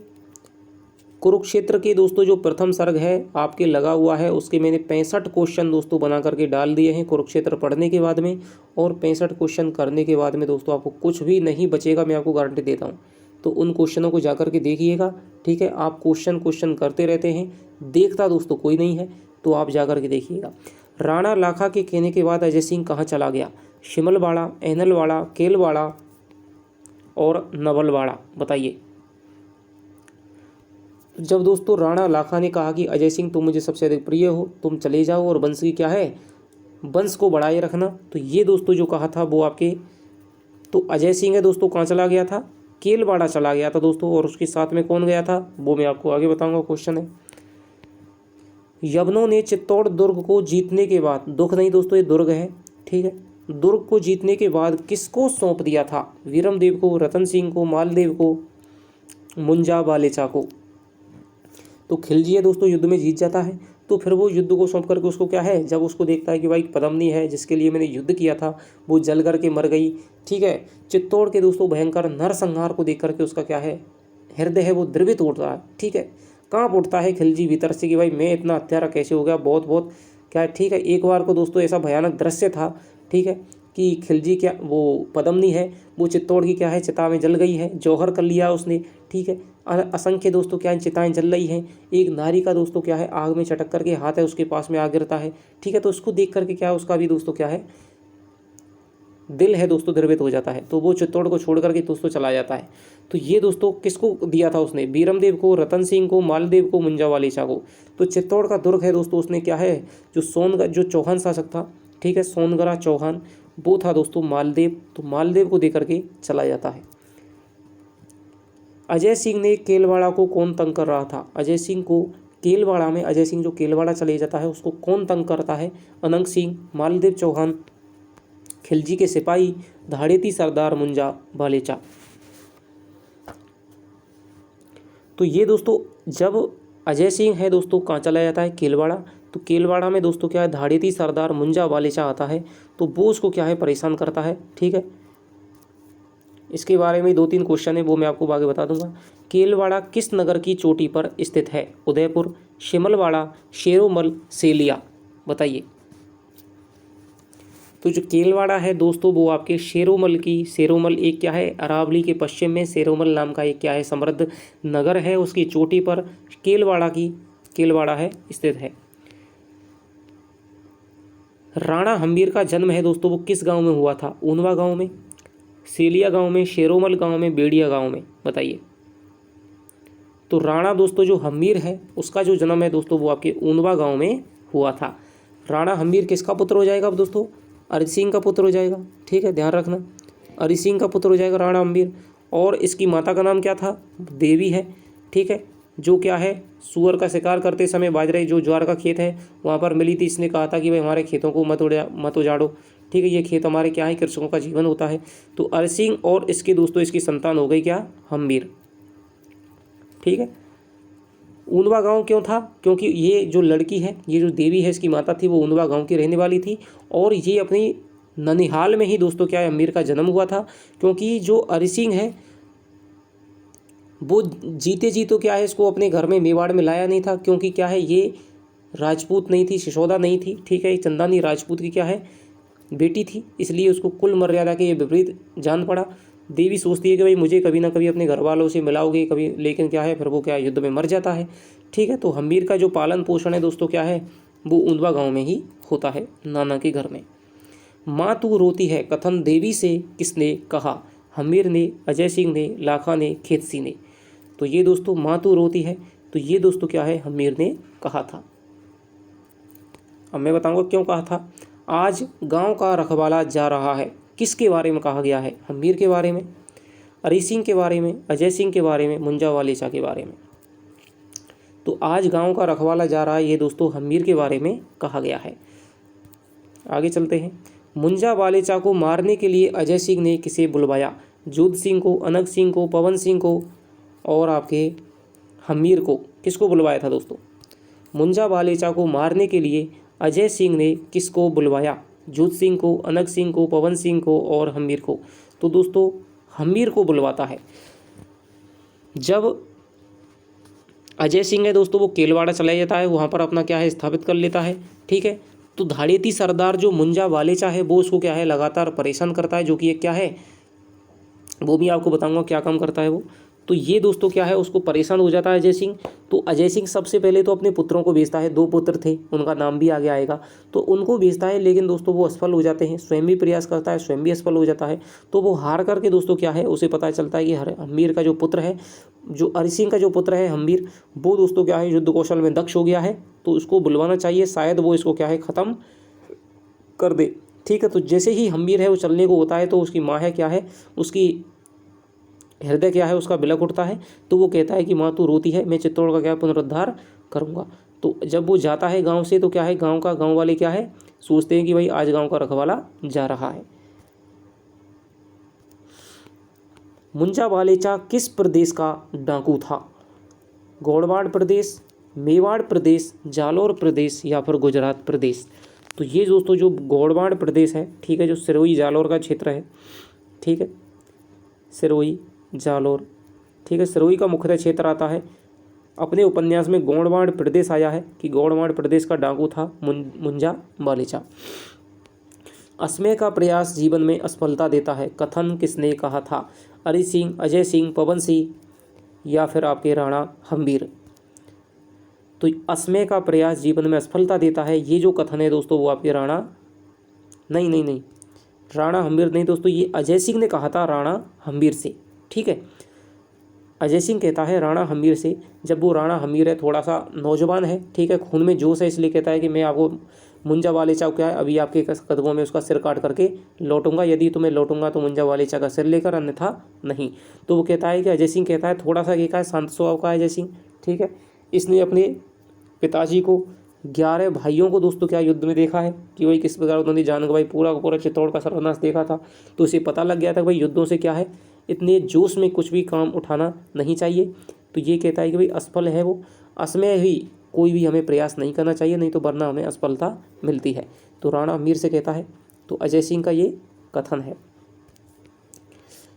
कुरुक्षेत्र के दोस्तों जो प्रथम सर्ग है आपके लगा हुआ है, उसके मैंने 65 क्वेश्चन दोस्तों बना करके डाल दिए हैं कुरुक्षेत्र पढ़ने के बाद में, और 65 क्वेश्चन करने के बाद में दोस्तों आपको कुछ भी नहीं बचेगा, मैं आपको गारंटी देता हूँ। तो उन क्वेश्चनों को जाकर के देखिएगा, ठीक है। आप क्वेश्चन करते रहते हैं, देखता दोस्तों कोई नहीं है, तो आप जाकर के देखिएगा। राणा लाखा के कहने के बाद अजय सिंह कहाँ चला गया, शिमलवाड़ा, ऐनलवाड़ा, केलवाड़ा और नवलवाड़ा, बताइए। जब दोस्तों राणा लाखा ने कहा कि अजय सिंह तुम मुझे सबसे अधिक प्रिय हो, तुम चले जाओ और वंश की क्या है वंश को बढ़ाए रखना, तो ये दोस्तों जो कहा था वो आपके तो अजय सिंह है दोस्तों कहाँ चला गया था, केलवाड़ा चला गया था दोस्तों, और उसके साथ में कौन गया था वो मैं आपको आगे बताऊंगा। क्वेश्चन है, यवनों ने चित्तौड़ दुर्ग को जीतने के बाद, दुर्ग नहीं दोस्तों ये दुर्ग है, ठीक है, दुर्ग को जीतने के बाद किसको सौंप दिया था, वीरमदेव को, रतन सिंह को, मालदेव को, मुंजा वालेचा को। तो खिलजी है दोस्तों युद्ध में जीत जाता है। तो फिर वो युद्ध को सौंप करके उसको क्या है, जब उसको देखता है कि भाई पद्मिनी है जिसके लिए मैंने युद्ध किया था वो जल करके मर गई, ठीक है, चित्तौड़ के दोस्तों भयंकर नरसंहार को देख करके उसका क्या है, हृदय है वो द्रवित उठता है, ठीक है, कांप उठता है खिलजी भीतर से कि भाई मैं इतना हत्यारा कैसे हो गया, बहुत बहुत क्या है, ठीक है। एक बार को दोस्तों ऐसा भयानक दृश्य था, ठीक है, कि खिलजी क्या वो पद्मिनी है वो चित्तौड़ की क्या है चिता में जल गई है, जौहर कर लिया उसने, ठीक है। असंख्य दोस्तों क्या है चिताएं जल रही हैं। एक नारी का दोस्तों क्या है आग में चटक करके हाथ है उसके पास में आग गिरता है, ठीक है। तो उसको देख करके क्या है उसका भी दोस्तों क्या है दिल है दोस्तों द्रवित हो जाता है। तो वो चित्तौड़ को छोड़ करके दोस्तों चला जाता है। तो ये दोस्तों किसको दिया था उसने, बीरमदेव को, रतन सिंह को, मालदेव को, मुंजा वालेचा को। तो चित्तौड़ का दुर्ग है दोस्तों उसने क्या है जो चौहान शासक था, ठीक है, सोनगरा चौहान, वो था दोस्तों मालदेव। तो मालदेव को देकर के चला जाता है। अजय सिंह ने केलवाड़ा को कौन तंग कर रहा था, अजय सिंह को केलवाड़ा में, अजय सिंह जो केलवाड़ा चले जाता है उसको कौन तंग करता है, अनंग सिंह, मालदेव चौहान, खिलजी के सिपाही, धाड़ेती सरदार मुंजा वालेचा। तो ये दोस्तों जब अजय सिंह है दोस्तों कहाँ चला जाता है, केलवाड़ा। तो केलवाड़ा में दोस्तों क्या है धाड़ेती सरदार मुंजा वालेचा आता है। तो वो उसको क्या है परेशान करता है, ठीक है। इसके बारे में 2-3 क्वेश्चन है वो मैं आपको आगे बता दूंगा। केलवाड़ा किस नगर की चोटी पर स्थित है, उदयपुर, शिमलवाड़ा, शेरोमल, सेलिया, बताइए। तो जो केलवाड़ा है दोस्तों वो आपके शेरोमल एक क्या है अरावली के पश्चिम में शेरोमल नाम का एक क्या है समृद्ध नगर है, उसकी चोटी पर केलवाड़ा है स्थित है। राणा हम्मीर का जन्म है दोस्तों वो किस गांव में हुआ था, ऊनवा गांव में, सेलिया गांव में, शेरोमल गांव में, बेड़िया गांव में, बताइए। तो राणा दोस्तों जो हम्मीर है उसका जो जन्म है दोस्तों वो आपके ऊनवा गांव में हुआ था। राणा हम्मीर किसका पुत्र हो जाएगा अब दोस्तों, अरिजीत सिंह का पुत्र हो जाएगा, ठीक है, ध्यान रखना, अरिजीत सिंह का पुत्र हो जाएगा राणा हम्मीर। और इसकी माता का नाम क्या था, देवी है, ठीक है, जो क्या है सुअर का शिकार करते समय बाजरे जो ज्वार का खेत है वहाँ पर मिली थी। इसने कहा था कि भाई हमारे खेतों को मत उजाड़ो, ठीक है, ये खेत हमारे क्या है कृषकों का जीवन होता है। तो अरिजीत सिंह और इसके दोस्तों इसकी संतान हो गई क्या, हम्मीर, ठीक है। ऊनवा गांव क्यों था, क्योंकि ये जो लड़की है ये जो देवी है इसकी माता थी वो ऊनवा गांव की रहने वाली थी। और ये अपनी ननिहाल में ही दोस्तों क्या है हम्मीर का जन्म हुआ था। क्योंकि जो अरिजीत सिंह है वो जीते जी तो क्या है इसको अपने घर में मेवाड़ में लाया नहीं था, क्योंकि क्या है ये राजपूत नहीं थी, सिसोदा नहीं थी, ठीक है, चंदानी राजपूत की क्या है बेटी थी, इसलिए उसको कुल मर्यादा के ये विपरीत जान पड़ा। देवी सोचती है कि भाई मुझे कभी ना कभी अपने घर वालों से मिलाओगे कभी, लेकिन क्या है फिर वो क्या है युद्ध में मर जाता है, ठीक है। तो हम्मीर का जो पालन पोषण है दोस्तों क्या है वो ऊंधवा गांव में ही होता है, नाना के घर में। माँ तू रोती है कथन देवी से किसने कहा, हम्मीर ने, अजय सिंह ने, लाखा ने, खेतसी ने। तो ये दोस्तों माँ तू रोती है तो ये दोस्तों क्या है हम्मीर ने कहा था। अब मैं बताऊंगा क्यों कहा था। आज गांव का रखवाला जा रहा है किसके बारे में कहा गया है, हम्मीर के बारे में, अरिजीत सिंह के बारे में, अजय सिंह के बारे में, मुंजा वालेचा के बारे में। तो आज गांव का रखवाला जा रहा है ये दोस्तों हम्मीर के बारे में कहा गया है। आगे चलते हैं। मुंजा वालेचा को मारने के लिए अजय सिंह ने किसे बुलवाया, जोध सिंह को, अनग सिंह को, पवन सिंह को और आपके हम्मीर को, किसको बुलवाया था दोस्तों। मुंजा वालेचा को मारने के लिए अजय सिंह ने किसको बुलवाया, जोध सिंह को, अनग सिंह को, पवन सिंह को और हम्मीर को। तो दोस्तों हम्मीर को बुलवाता है। जब अजय सिंह है दोस्तों वो केलवाड़ा चला जाता है, वहाँ पर अपना क्या है स्थापित कर लेता है, ठीक है। तो धाड़ेती सरदार जो मुंजा वालेचा है वो उसको क्या है लगातार परेशान करता है, जो कि एक क्या है वो भी आपको बताऊंगा क्या काम करता है वो। तो ये दोस्तों क्या है उसको परेशान हो जाता है अजय सिंह। तो अजय सिंह सबसे पहले तो अपने पुत्रों को भेजता है, 2 पुत्र थे उनका नाम भी आगे आएगा, तो उनको भेजता है, लेकिन दोस्तों वो असफल हो जाते हैं। स्वयं भी प्रयास करता है, स्वयं भी असफल हो जाता है। तो वो हार करके दोस्तों क्या है उसे पता चलता है कि हम्मीर का जो पुत्र है, जो अरिजीत सिंह का जो पुत्र है हम्मीर, वो दोस्तों क्या है युद्ध कौशल में दक्ष हो गया है, तो उसको बुलवाना चाहिए, शायद वो इसको क्या है ख़त्म कर दे, ठीक है। तो जैसे ही हम्मीर है वो चलने को होता है तो उसकी माँ है क्या है उसकी हृदय क्या है उसका बिलक उठता है। तो वो कहता है कि माँ तू रोती है, मैं चित्तौड़ का क्या पुनरुद्धार करूँगा। तो जब वो जाता है गांव से तो क्या है गांव वाले क्या है सोचते हैं कि भाई आज गांव का रखवाला जा रहा है। मुंजा वालेचा किस प्रदेश का डाकू था? गौड़वाड़ प्रदेश, मेवाड़ प्रदेश, जालौर प्रदेश या फिर गुजरात प्रदेश। तो ये दोस्तों जो गौड़वाड़ प्रदेश है, ठीक है, जो सिरोही जालौर का क्षेत्र है, ठीक है, सिरोही जालौर, ठीक है, सिरोही का मुख्य क्षेत्र आता है। अपने उपन्यास में गौड़वाड़ प्रदेश आया है कि गौड़वाड़ प्रदेश का डाकू था मुंजा वालेचा। असमय का प्रयास जीवन में असफलता देता है, कथन किसने कहा था? अरिजीत सिंह, अजय सिंह, पवन सिंह या फिर आपके राणा हम्बीर। तो असमय का प्रयास जीवन में असफलता देता है, ये जो कथन है दोस्तों वो आपके राणा नहीं, राणा हम्बीर नहीं दोस्तों, ये अजय सिंह ने कहा था राणा हम्बीर से, ठीक है। अजय सिंह कहता है राणा हम्बीर से, जब वो राणा हम्बीर है थोड़ा सा नौजवान है, ठीक है, खून में जोश है, इसलिए कहता है कि मैं आपको मुंजा वालेचा क्या है अभी आपके कदमों में उसका सिर काट करके लौटूंगा, यदि तुम्हें लौटूंगा तो मुंजा वालेचा का सिर लेकर, अन्यथा नहीं। तो वो कहता है कि अजय सिंह कहता है, थोड़ा सा क्या है, शांत स्वभाव का अजय सिंह, ठीक है। इसने अपने पिताजी को 11 भाइयों को दोस्तों क्या युद्ध में देखा है कि भाई किस प्रकार उन्होंने जान गंवाई, पूरा का पूरा चित्तौड़ का सर्वनाश देखा था। तो इसे पता लग गया था भाई युद्धों से क्या है, इतने जोश में कुछ भी काम उठाना नहीं चाहिए। तो ये कहता है कि भाई असफल है वो, असमय ही कोई भी हमें प्रयास नहीं करना चाहिए, नहीं तो वरना हमें असफलता मिलती है। तो राणा हम्बीर से कहता है, तो अजय सिंह का ये कथन है।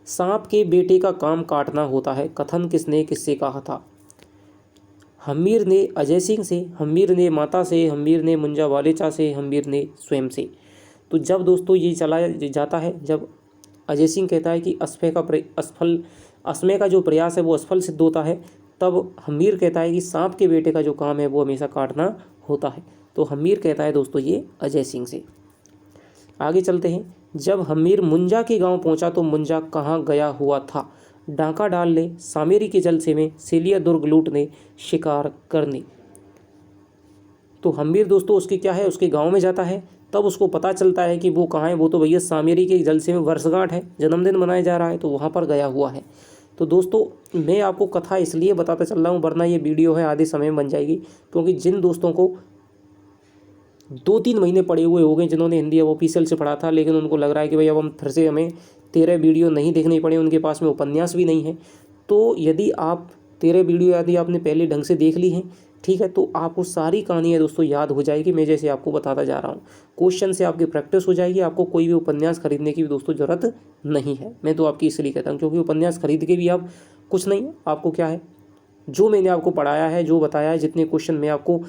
सांप के बेटे का काम काटना होता है, कथन किसने किससे कहा था? हम्बीर ने अजय सिंह से, हम्बीर ने माता से, हम्बीर ने मुंजा वालेचा से, हम्बीर ने स्वयं से। तो जब दोस्तों ये चला जाता है, जब अजय सिंह कहता है कि असमय का जो प्रयास है वो असफल सिद्ध होता है, तब हम्बीर कहता है कि सांप के बेटे का जो काम है वो हमेशा काटना होता है। तो हम्बीर कहता है दोस्तों ये अजय सिंह से। आगे चलते हैं। जब हम्बीर मुंजा के गांव पहुंचा तो मुंजा कहाँ गया हुआ था? डांका डालने, सामेरी के जलसे में, सेलिया दुर्ग लूटने, शिकार करने। तो हम्बीर दोस्तों उसके क्या है, उसके गांव में जाता है, तब उसको पता चलता है कि वो कहाँ है, वो तो भैया सामेरी के जलसे में वर्षगांठ है, जन्मदिन मनाया जा रहा है, तो वहाँ पर गया हुआ है। तो दोस्तों मैं आपको कथा इसलिए बताता चल रहा हूँ, वरना ये वीडियो है आधे समय में बन जाएगी, क्योंकि जिन दोस्तों को 2-3 महीने पड़े हुए हो गए, जिन्होंने हिंदी अब ऑफिशियल से पढ़ा था, लेकिन उनको लग रहा है कि भाई अब हम फिर से हमें 13 वीडियो नहीं देखने पड़े, उनके पास में उपन्यास भी नहीं है। तो यदि आप 13 वीडियो यदि आपने पहले ढंग से देख ली हैं, ठीक है, तो आपको सारी कहानियाँ दोस्तों याद हो जाएगी, मैं जैसे आपको बताता जा रहा हूँ। क्वेश्चन से आपकी प्रैक्टिस हो जाएगी, आपको कोई भी उपन्यास खरीदने की भी दोस्तों ज़रूरत नहीं है। मैं तो आपकी इसलिए कहता हूँ क्योंकि उपन्यास खरीद के भी आप कुछ नहीं, आपको क्या है, जो मैंने आपको पढ़ाया है, जो बताया है, जितने क्वेश्चन मैं आपको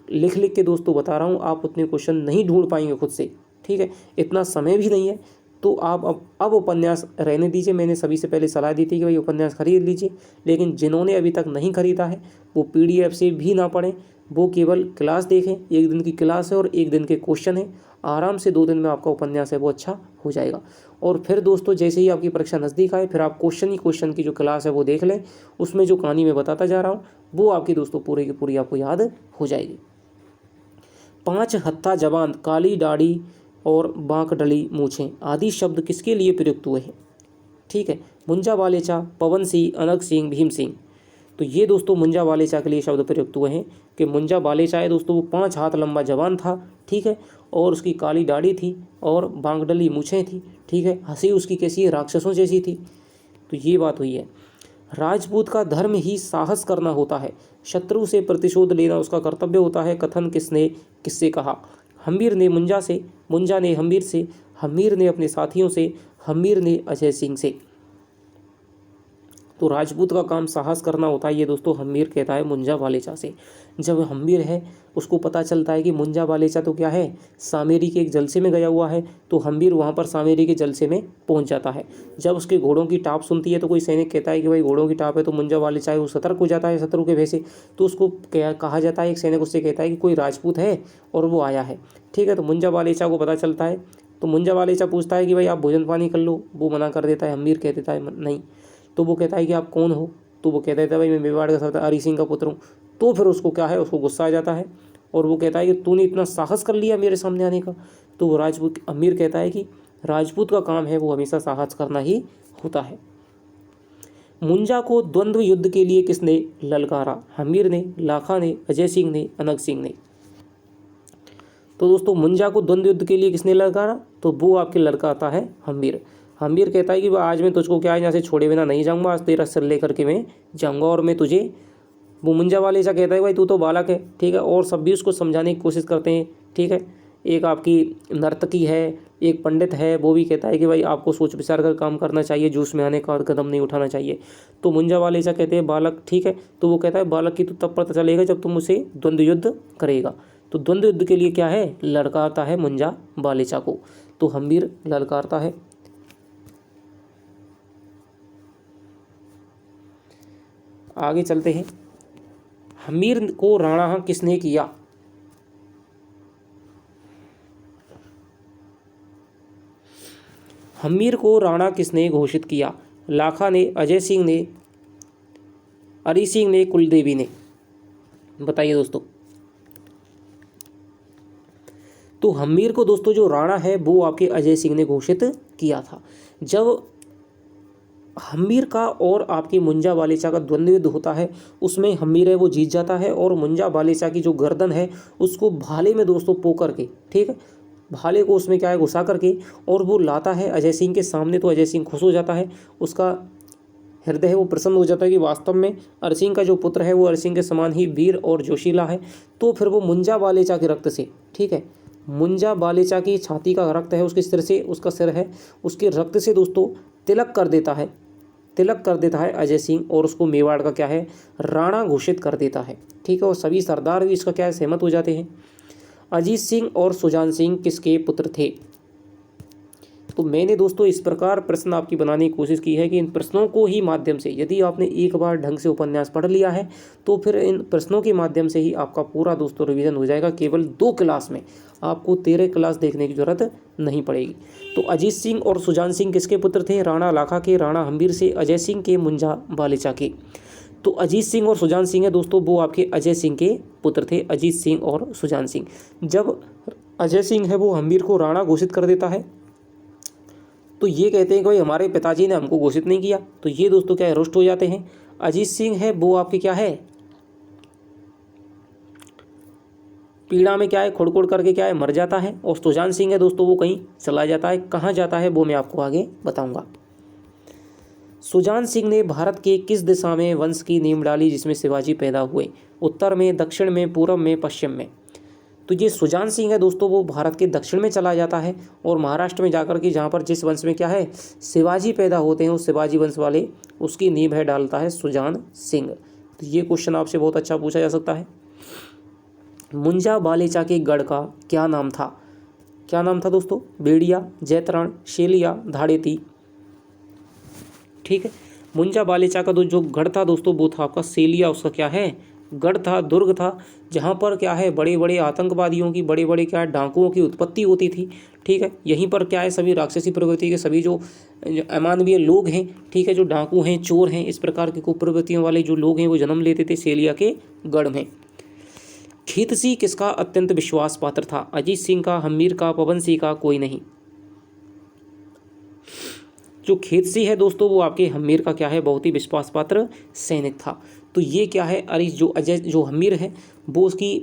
लिख के दोस्तों बता रहा हूँ, आप उतने क्वेश्चन नहीं ढूंढ पाएंगे खुद से, ठीक है, इतना समय भी नहीं है। तो आप अब उपन्यास रहने दीजिए। मैंने सभी से पहले सलाह दी थी कि भाई उपन्यास खरीद लीजिए, लेकिन जिन्होंने अभी तक नहीं खरीदा है वो PDF से भी ना पढ़ें, वो केवल क्लास देखें। 1 दिन की क्लास है और 1 दिन के क्वेश्चन है, आराम से 2 दिन में आपका उपन्यास है वो अच्छा हो जाएगा। और फिर दोस्तों जैसे ही आपकी परीक्षा नज़दीक आए, फिर आप क्वेश्चन की जो क्लास है वो देख लें, उसमें जो कहानी मैं बताता जा रहा हूँ वो आपकी दोस्तों पूरी की पूरी आपको याद हो जाएगी। 5 हत्था जवान, काली दाढ़ी और बांक डली मूछें आदि शब्द किसके लिए प्रयुक्त हुए हैं? ठीक है, मुंजा वालेचा, पवन सिंह, अनग सिंह, भीम सिंह। तो ये दोस्तों मुंजा वालेचा के लिए शब्द प्रयुक्त हुए हैं कि मुंजा वालेचा है दोस्तों वो 5 हाथ लंबा जवान था, ठीक है, और उसकी काली दाढ़ी थी और बांक डली मूछें थी, ठीक है, हंसी उसकी कैसी है, राक्षसों जैसी थी। तो ये बात हुई है। राजपूत का धर्म ही साहस करना होता है, शत्रु से प्रतिशोध लेना उसका कर्तव्य होता है, कथन किसने किससे कहा? हम्बीर ने मुंजा से, मुंजा ने हम्बीर से, हम्बीर ने अपने साथियों से, हम्बीर ने अजय सिंह से। तो राजपूत का काम साहस करना होता है, ये दोस्तों हम्बीर कहता है मुंजा वालेचा से। जब हम्बीर है उसको पता चलता है कि मुंजा वालेचा तो क्या है, सामेरी के एक जलसे में गया हुआ है, तो हम्बीर वहाँ पर सामेरी के जलसे में पहुँच जाता है। जब उसके घोड़ों की टाप सुनती है तो कोई सैनिक कहता है कि भाई घोड़ों की टाप है, तो मुंजा वालेचा है वो सतर्क हो जाता है शत्रु के भय। तो उसको कहा जाता है, एक सैनिक उससे कहता है कि कोई राजपूत है और वो आया है, ठीक है। तो मुंजा वालेचा को पता चलता है, तो मुंजा वालेचा पूछता है कि भाई आप भोजन पानी कर लो, वो मना कर देता है, हम्बीर कह देता है नहीं। तो वो कहता है कि आप कौन हो? तो वो कहता है भाई मैं मेवाड़ का सरदार अरिजीत सिंह का पुत्र हूँ। तो फिर उसको क्या है, उसको गुस्सा आ जाता है और वो कहता है कि तूने इतना साहस कर लिया मेरे सामने आने का। तो वो राजपूत हम्बीर कहता है कि राजपूत का काम है वो हमेशा साहस करना ही होता है। मुंजा को द्वंद्व युद्ध के लिए किसने ललकारा? हम्बीर ने, लाखा ने, अजय सिंह ने, अनग सिंह ने। तो दोस्तों मुंजा को द्वंद्व युद्ध के लिए किसने ललकारा? तो वो आपके ललकाता है हम्बीर। हम्मीर कहता है कि भाई आज मैं तुझको क्या है यहाँ से छोड़े बिना नहीं जाऊँगा, आज तेरा सिर लेकर के मैं जाऊँगा और मैं तुझे। वो मुंजा वाले सा कहता है भाई तू तो बालक है, ठीक है, और सब भी उसको समझाने की कोशिश करते हैं, ठीक है। एक आपकी नर्तकी है, एक पंडित है, वो भी कहता है कि भाई आपको सोच विचार कर काम करना चाहिए, जूस में आने का कदम नहीं उठाना चाहिए। तो मुंजा वाले सा कहते हैं बालक, ठीक है। तो वो कहता है बालक की तो तब पता चलेगा जब तुम उसे द्वंद्व युद्ध करेगा। तो द्वंद्व युद्ध के लिए क्या है, लड़काता है मुंजा बालिचा को। तो हम्मीर ललकारता है। आगे चलते हैं। हम्मीर को राणा किसने किया? हम्मीर को राणा किसने घोषित किया? लाखा ने, अजय सिंह ने, अरी सिंह ने, कुलदेवी ने? बताइए दोस्तों। तो हम्मीर को दोस्तों जो राणा है वो आपके अजय सिंह ने घोषित किया था। जब हम्मीर का और आपकी मुंजा बालिचा का द्वंद्व युद्ध होता है, उसमें हम्मीर है वो जीत जाता है और मुंजा बालिचा की जो गर्दन है उसको भाले में दोस्तों पोकर के, ठीक है, भाले को उसमें क्या है घुसा करके और वो लाता है अजय सिंह के सामने। तो अजय सिंह खुश हो जाता है, उसका हृदय है वो प्रसन्न हो जाता है कि वास्तव में अरसिंह का जो पुत्र है वो अरसिंह के समान ही वीर और जोशीला है। तो फिर वो मुंजा बालिचा के रक्त से, ठीक है, मुंजा बालिचा की छाती का रक्त है, उसके सिर से, उसका सिर है, उसके रक्त से दोस्तों तिलक कर देता है, तिलक कर देता है अजय सिंह और उसको मेवाड़ का क्या है, राणा घोषित कर देता है, ठीक है। और सभी सरदार भी इसका क्या है सहमत हो जाते हैं। अजीत सिंह और सुजान सिंह किसके पुत्र थे? तो मैंने दोस्तों इस प्रकार प्रश्न आपकी बनाने की कोशिश की है कि इन प्रश्नों को ही माध्यम से, यदि आपने एक बार ढंग से उपन्यास पढ़ लिया है तो फिर इन प्रश्नों के माध्यम से ही आपका पूरा दोस्तों रिवीजन हो जाएगा। केवल 2 क्लास में, आपको 13 क्लास देखने की जरूरत नहीं पड़ेगी। तो अजीत सिंह और सुजान सिंह किसके पुत्र थे? राणा लाखा के, राणा हम्मीर से, अजय सिंह के, मुंजा बालिचा के। तो अजीत सिंह और सुजान सिंह है दोस्तों वो आपके अजय सिंह के पुत्र थे, अजीत सिंह और सुजान सिंह। जब अजय सिंह है वो हम्मीर को राणा घोषित कर देता है तो ये कहते हैं कि भाई हमारे पिताजी ने हमको घोषित नहीं किया। तो ये दोस्तों क्या है रुष्ट हो जाते हैं। अजीत सिंह है वो आपके क्या है पीड़ा में क्या है खुड़ करके क्या है मर जाता है। और सुजान सिंह है दोस्तों वो कहीं चला जाता है, कहाँ जाता है वो मैं आपको आगे बताऊंगा। सुजान सिंह ने भारत के किस दिशा में वंश की नींव डाली जिसमें शिवाजी पैदा हुए? उत्तर में, दक्षिण में, पूर्व में, पश्चिम में? तो ये सुजान सिंह है दोस्तों वो भारत के दक्षिण में चला जाता है और महाराष्ट्र में जाकर के जहाँ पर जिस वंश में क्या है शिवाजी पैदा होते हैं उस शिवाजी वंश वाले उसकी नींव है डालता है सुजान सिंह। तो ये क्वेश्चन आपसे बहुत अच्छा पूछा जा सकता है। मुंजा बालिचा के गढ़ का क्या नाम था? क्या नाम था दोस्तों? बेड़िया, जैतरण, शेलिया, धाड़ेती? ठीक है, मुंजा बालिचा का जो गढ़ था दोस्तों वो था आपका सेलिया, उसका क्या है गढ़ था, दुर्ग था, जहाँ पर क्या है बड़े बड़े आतंकवादियों की, बड़े बड़े क्या है डाकुओं की उत्पत्ति होती थी। ठीक है, यहीं पर क्या है सभी राक्षसी प्रवृत्ति के सभी जो अमानवीय लोग हैं, ठीक है, जो डाकू हैं, चोर हैं, इस प्रकार की कुप्रवृत्तियों वाले जो लोग हैं वो जन्म लेते थे सेलिया के गढ़ में। खेतसी किसका अत्यंत विश्वास पात्र था? अजीत सिंह का, हम्मीर का, पवन सिंह का? कोई नहीं। जो खेतसी है दोस्तों वो आपके हम्मीर का क्या है बहुत ही विश्वास पात्र सैनिक था। तो ये क्या है अरे जो हम्मीर है वो उसकी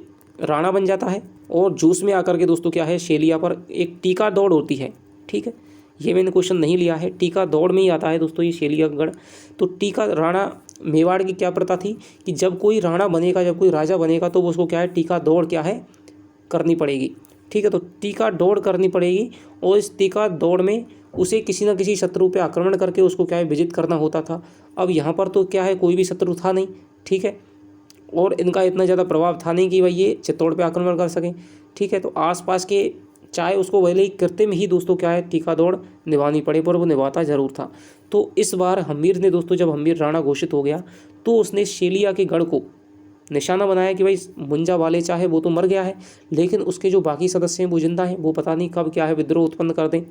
राणा बन जाता है और जोश में आकर के दोस्तों क्या है शेलिया पर एक टीका दौड़ होती है। ठीक है, ये मैंने क्वेश्चन नहीं लिया है, टीका दौड़ में ही आता है दोस्तों ये शेलियागढ़। तो टीका राणा मेवाड़ की क्या प्रथा थी कि जब कोई राणा बनेगा, जब कोई राजा बनेगा तो उसको क्या है टीका दौड़ क्या है करनी पड़ेगी। ठीक है, तो टीका दौड़ करनी पड़ेगी और इस टीका दौड़ में उसे किसी न किसी शत्रु पे आक्रमण करके उसको क्या है विजित करना होता था। अब यहाँ पर तो क्या है कोई भी शत्रु था नहीं, ठीक है, और इनका इतना ज़्यादा प्रभाव था नहीं कि भाई ये चित्तौड़ पे आक्रमण कर सकें। ठीक है, तो आसपास के चाहे उसको भले ही कृत्रिम ही दोस्तों क्या है टीका दौड़ निभानी पड़े पर वो निभाता जरूर था। तो इस बार हम्मीर ने दोस्तों जब हम्मीर राणा घोषित हो गया तो उसने शेलिया के गढ़ को निशाना बनाया कि भाई मुंजा वाले चाहे वो तो मर गया है लेकिन उसके जो बाकी सदस्य हैं वो जिंदा हैं, वो पता नहीं कब क्या है विद्रोह उत्पन्न कर दें।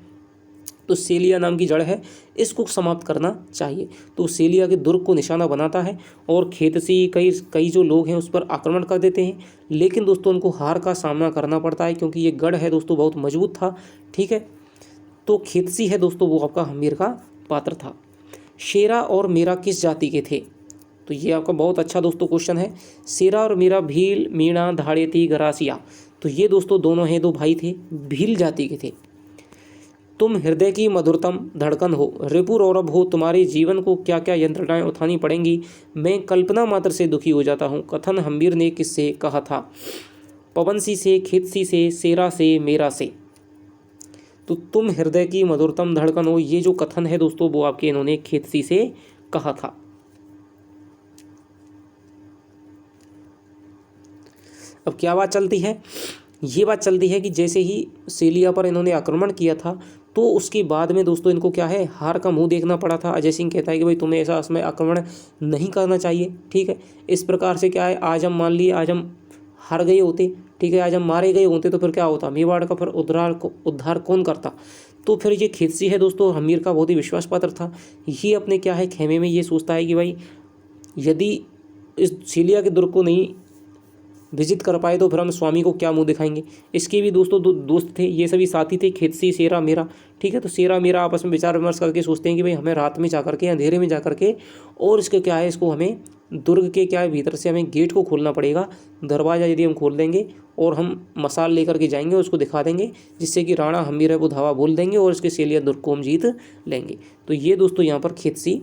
तो सेलिया नाम की जड़ है, इसको समाप्त करना चाहिए। तो सेलिया के दुर्ग को निशाना बनाता है और खेतसी कई जो लोग हैं उस पर आक्रमण कर देते हैं, लेकिन दोस्तों उनको हार का सामना करना पड़ता है क्योंकि ये गढ़ है दोस्तों बहुत मजबूत था। ठीक है, तो खेतसी है दोस्तों वो आपका हम्मीर का पात्र था। शेरा और मीरा किस जाति के थे? तो ये आपका बहुत अच्छा दोस्तों क्वेश्चन है। शेरा और मीरा भील, मीणा, धाड़ेती, गरासिया। तो ये दोस्तों दोनों हैं, दो भाई थे, भील जाति के थे। तुम हृदय की मधुरतम धड़कन हो, रिपु रौरव हो, तुम्हारे जीवन को क्या क्या यंत्रणाएं उठानी पड़ेंगी, मैं कल्पना मात्र से दुखी हो जाता हूँ। कथन हम्मीर ने किससे कहा था? पवनसी से, खेतसी से, सेरा से, मेरा से। तो तुम हृदय की मधुरतम धड़कन हो, ये जो कथन है दोस्तों वो आपके इन्होंने खेतसी से कहा था। अब क्या बात चलती है? ये बात चलती है कि जैसे ही सेलिया पर इन्होंने आक्रमण किया था तो उसके बाद में दोस्तों इनको क्या है, हार का मुंह देखना पड़ा था। अजय सिंह कहता है कि भाई तुम्हें ऐसा इसमें आक्रमण नहीं करना चाहिए, ठीक है। इस प्रकार से क्या है, आज हम मान लिए आज हम हार गए होते, ठीक है, आज हम मारे गए होते तो फिर क्या होता, मेवाड़ का फिर उद्धार कौन करता। तो फिर ये खेतसी है दोस्तों, हमीर का बहुत ही विश्वास पात्र था। ये अपने क्या है खेमे में ये सोचता है कि भाई यदि इस सेलिया के दुर्ग को नहीं विजिट कर पाए तो फिर हम स्वामी को क्या मुंह दिखाएंगे। इसके भी दोस्तों दोस्त थे, ये सभी साथी थे, खेतसी, सेरा, मेरा, ठीक है। तो सेरा मेरा आपस में विचार विमर्श करके सोचते हैं कि भाई हमें रात में जाकर के, अंधेरे में जाकर के, और इसके क्या है, इसको हमें दुर्ग के क्या है भीतर से हमें गेट को खोलना पड़ेगा। दरवाज़ा यदि हम खोल देंगे और हम मसाल लेकर के जाएंगे, उसको दिखा देंगे, जिससे कि राणा हम्मीर है वो धावा बोल देंगे और इसके सेलिया दुर्ग को हम जीत लेंगे। तो ये दोस्तों यहाँ पर खेतसी,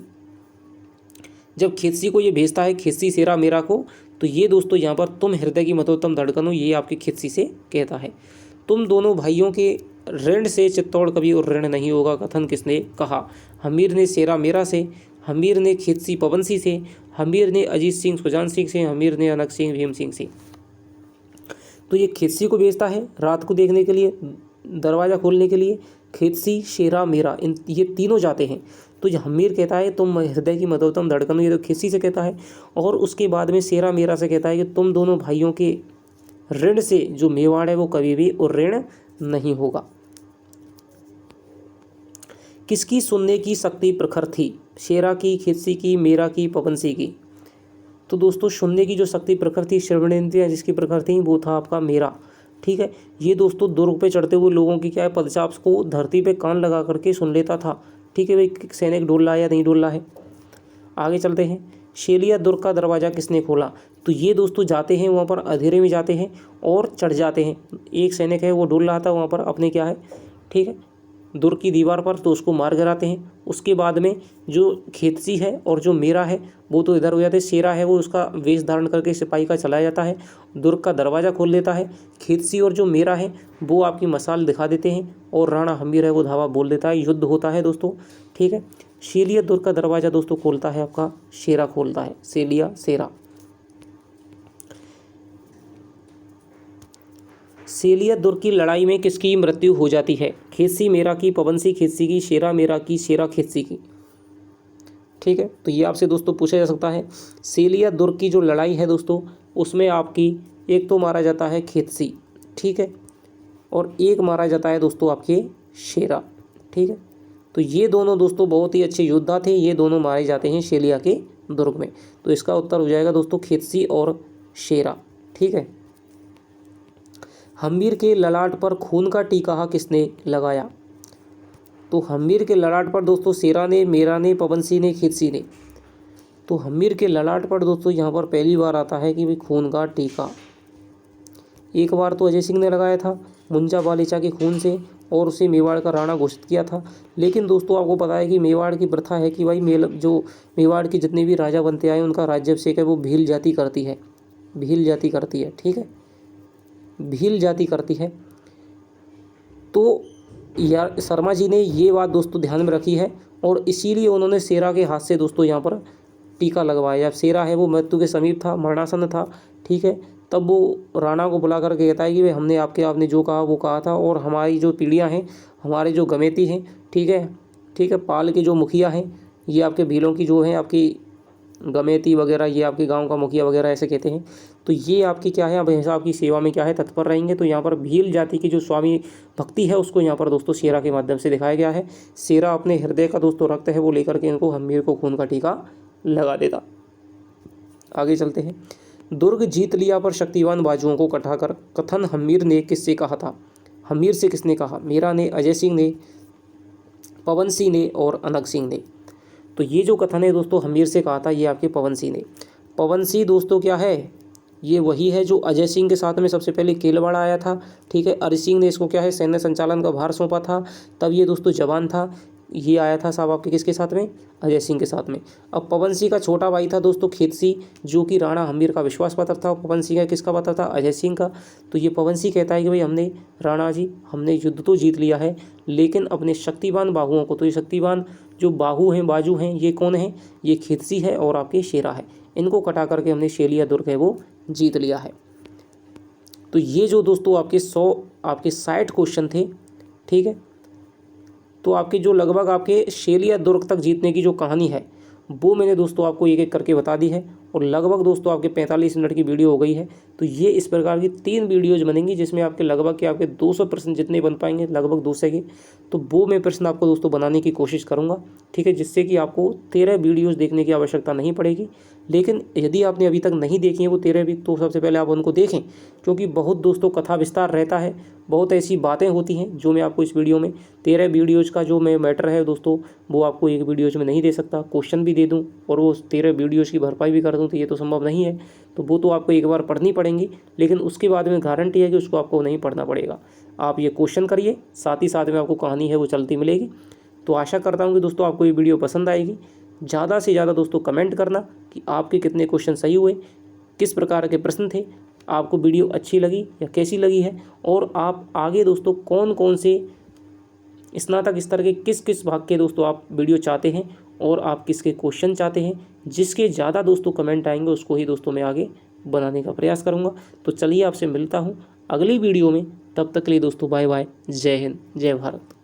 जब खेतसी को ये भेजता है, खेतसी सेरा मेरा को, तो ये दोस्तों यहाँ पर तुम हृदय की मधुरतम धड़कन हो, ये आपके खेतसी से कहता है। तुम दोनों भाइयों के ऋण से चित्तौड़ कभी और ऋण नहीं होगा, कथन किसने कहा? हमीर ने सेरा मेरा से, हमीर ने खेतसी पवनसी से, हमीर ने अजीत सिंह सुजान सिंह से, हमीर ने अनक सिंह भीम सिंह से। तो ये खेतसी को भेजता है रात को देखने के लिए, दरवाज़ा खोलने के लिए। खेतसी, शेरा, मेरा, इन ये तीनों जाते हैं। तो ये हमीर कहता है तुम हृदय की मधुरतम धड़कन, ये तो खेतसी से कहता है। और उसके बाद में सेरा मेरा से कहता है कि तुम दोनों भाइयों के ऋण से जो मेवाड़ है वो कभी भी और ऋण नहीं होगा। किसकी सुनने की शक्ति प्रखर थी? शेरा की, खेतसी की, मेरा की, पवनसी की। तो दोस्तों सुनने की जो शक्ति प्रखर थी, श्रवणेंद्रियां जिसकी प्रखर थी, वो था आपका मेरा, ठीक है। ये दोस्तों दुर्ग पे चढ़ते हुए लोगों की क्या है पदचाप को धरती पे कान लगा करके सुन लेता था, ठीक है भाई, सैनिक डोल रहा है या नहीं डोल रहा है। आगे चलते हैं। शेलिया दुर्ग का दरवाज़ा किसने खोला? तो ये दोस्तों जाते हैं वहाँ पर, अंधेरे में जाते हैं और चढ़ जाते हैं। एक सैनिक है वो डोल रहा था वहाँ पर अपने क्या है, ठीक है, दुर्ग की दीवार पर, तो उसको मार गिराते हैं। उसके बाद में जो खेतसी है और जो मेरा है वो तो इधर हो जाते हैं। शेरा है वो उसका वेश धारण करके सिपाही का चलाया जाता है, दुर्ग का दरवाज़ा खोल देता है। खेतसी और जो मेरा है वो आपकी मसाल दिखा देते हैं और राणा हम्मीर है वो धावा बोल देता है, युद्ध होता है दोस्तों, ठीक है। शेलिया दुर्ग का दरवाज़ा दोस्तों खोलता है आपका शेरा, खोलता है शेलिया, शेरा। सेलिया दुर्ग की लड़ाई में किसकी मृत्यु हो जाती है? खेतसी मेरा की, पवनसी खेतसी की, शेरा मेरा की, शेरा खेतसी की, ठीक है। तो ये आपसे दोस्तों पूछा जा सकता है। सेलिया दुर्ग की जो लड़ाई है दोस्तों उसमें आपकी एक तो मारा जाता है खेतसी, ठीक है, और एक मारा जाता है दोस्तों आपके शेरा, ठीक है। तो ये दोनों दोस्तों बहुत ही अच्छे योद्धा थे, ये दोनों मारे जाते हैं शेलिया के दुर्ग में। तो इसका उत्तर हो जाएगा दोस्तों खेतसी और शेरा, ठीक है। हम्मीर के ललाट पर खून का टीका किसने लगाया? तो हम्मीर के ललाट पर दोस्तों सेरा ने, मेरा ने, पवनसी ने, खेतसी ने। तो हम्मीर के ललाट पर दोस्तों यहाँ पर पहली बार आता है कि भाई खून का टीका। एक बार तो अजय सिंह ने लगाया था मुंजा बालिचा के खून से और उसे मेवाड़ का राणा घोषित किया था। लेकिन दोस्तों आपको पता है कि मेवाड़ की प्रथा है कि भाई जो मेवाड़ के जितने भी राजा बनते आए उनका राज्याभिषेक है वो भील जाति करती है, भील जाति करती है, ठीक है, भील जाति करती है। तो यार शर्मा जी ने ये बात दोस्तों ध्यान में रखी है और इसीलिए उन्होंने शेरा के हाथ से दोस्तों यहाँ पर टीका लगवाया। जब शेरा है वो मृत्यु के समीप था, मरणासन था, ठीक है, तब वो राणा को बुला करके कहता है कि भाई हमने आपने जो कहा वो कहा था और हमारी जो पीढ़ियाँ हैं, हमारे जो गमेती हैं, ठीक है, ठीक है, पाल के जो मुखिया हैं, ये आपके भीलों की जो हैं आपकी गमेती वगैरह, ये आपके गांव का मुखिया वगैरह ऐसे कहते हैं। तो ये आपकी क्या है, अब हमेशा आपकी सेवा में क्या है तत्पर रहेंगे। तो यहाँ पर भील जाति की जो स्वामी भक्ति है उसको यहाँ पर दोस्तों शेरा के माध्यम से दिखाया गया है। शेरा अपने हृदय का दोस्तों रक्त है वो लेकर के इनको हम्मीर को खून का टीका लगा देता। आगे चलते हैं। दुर्ग जीत लिया पर शक्तिवान बाजुओं को कटाकर, कथन हम्मीर ने किससे कहा था? हम्मीर से किसने कहा? मेरा ने, अजय सिंह ने, पवनसी ने और अनक सिंह ने। तो ये जो कथन है दोस्तों हम्मीर से कहा था ये आपके पवनसी ने। पवनसी दोस्तों क्या है, ये वही है जो अजय सिंह के साथ में सबसे पहले केलवाड़ा आया था। ठीक है, अरिजीत सिंह ने इसको क्या है सैन्य संचालन का भार सौंपा था, तब ये दोस्तों जवान था। ये आया था साहब आपके किसके साथ में, अजय सिंह के साथ में। अब पवन सिंह का छोटा भाई था दोस्तों खेतसी, जो कि राणा हम्बीर का विश्वास पात्र था। पवन सिंह का किसका पात्र था, अजय सिंह का। तो ये पवन सिंह कहता है कि भाई हमने राणा जी हमने युद्ध तो जीत लिया है, लेकिन अपने शक्तिवान बाहुओं को, तो ये शक्तिवान जो बाहु हैं बाजू हैं ये कौन है, ये खेतसी है और आपके शेरा है, इनको कटा करके हमने शेलिया दुर्ग है वो जीत लिया है। तो ये जो दोस्तों आपके 60 क्वेश्चन थे। ठीक है, तो आपके जो लगभग आपके शेलिया दुर्ग तक जीतने की जो कहानी है वो मैंने दोस्तों आपको एक एक करके बता दी है, और लगभग दोस्तों आपके 45 मिनट की वीडियो हो गई है। तो ये इस प्रकार की 3 वीडियोज बनेंगी, जिसमें आपके लगभग के आपके 200 प्रश्न जितने बन पाएंगे लगभग 200 के, तो वो मैं प्रश्न आपको दोस्तों बनाने की कोशिश करूँगा। ठीक है, जिससे कि आपको 13 वीडियोज़ देखने की आवश्यकता नहीं पड़ेगी। लेकिन यदि आपने अभी तक नहीं देखी है वो 13 भी, तो सबसे पहले आप उनको देखें, क्योंकि बहुत दोस्तों कथा विस्तार रहता है, बहुत ऐसी बातें होती हैं जो मैं आपको इस वीडियो में 13 वीडियोज़ का जो मैं मैटर है दोस्तों वो आपको एक वीडियोज़ में नहीं दे सकता। क्वेश्चन भी दे दूं और वो 13 वीडियोज़ की भरपाई भी कर दूं तो ये तो संभव नहीं है। तो वो तो आपको एक बार पढ़नी पड़ेंगी, लेकिन उसके बाद में गारंटी है कि उसको आपको नहीं पढ़ना पड़ेगा। आप ये क्वेश्चन करिए, साथ ही साथ में आपको कहानी है वो चलती मिलेगी। तो आशा करता हूँ कि दोस्तों आपको ये वीडियो पसंद आएगी। ज़्यादा से ज़्यादा दोस्तों कमेंट करना कि आपके कितने क्वेश्चन सही हुए, किस प्रकार के प्रश्न थे, आपको वीडियो अच्छी लगी या कैसी लगी है, और आप आगे दोस्तों कौन कौन से स्नातक स्तर के किस किस भाग के दोस्तों आप वीडियो चाहते हैं, और आप किसके क्वेश्चन चाहते हैं। जिसके ज़्यादा दोस्तों कमेंट आएंगे उसको ही दोस्तों मैं आगे बनाने का प्रयास करूँगा। तो चलिए आपसे मिलता हूँ अगली वीडियो में, तब तक के लिए दोस्तों बाय बाय, जय हिंद, जय भारत।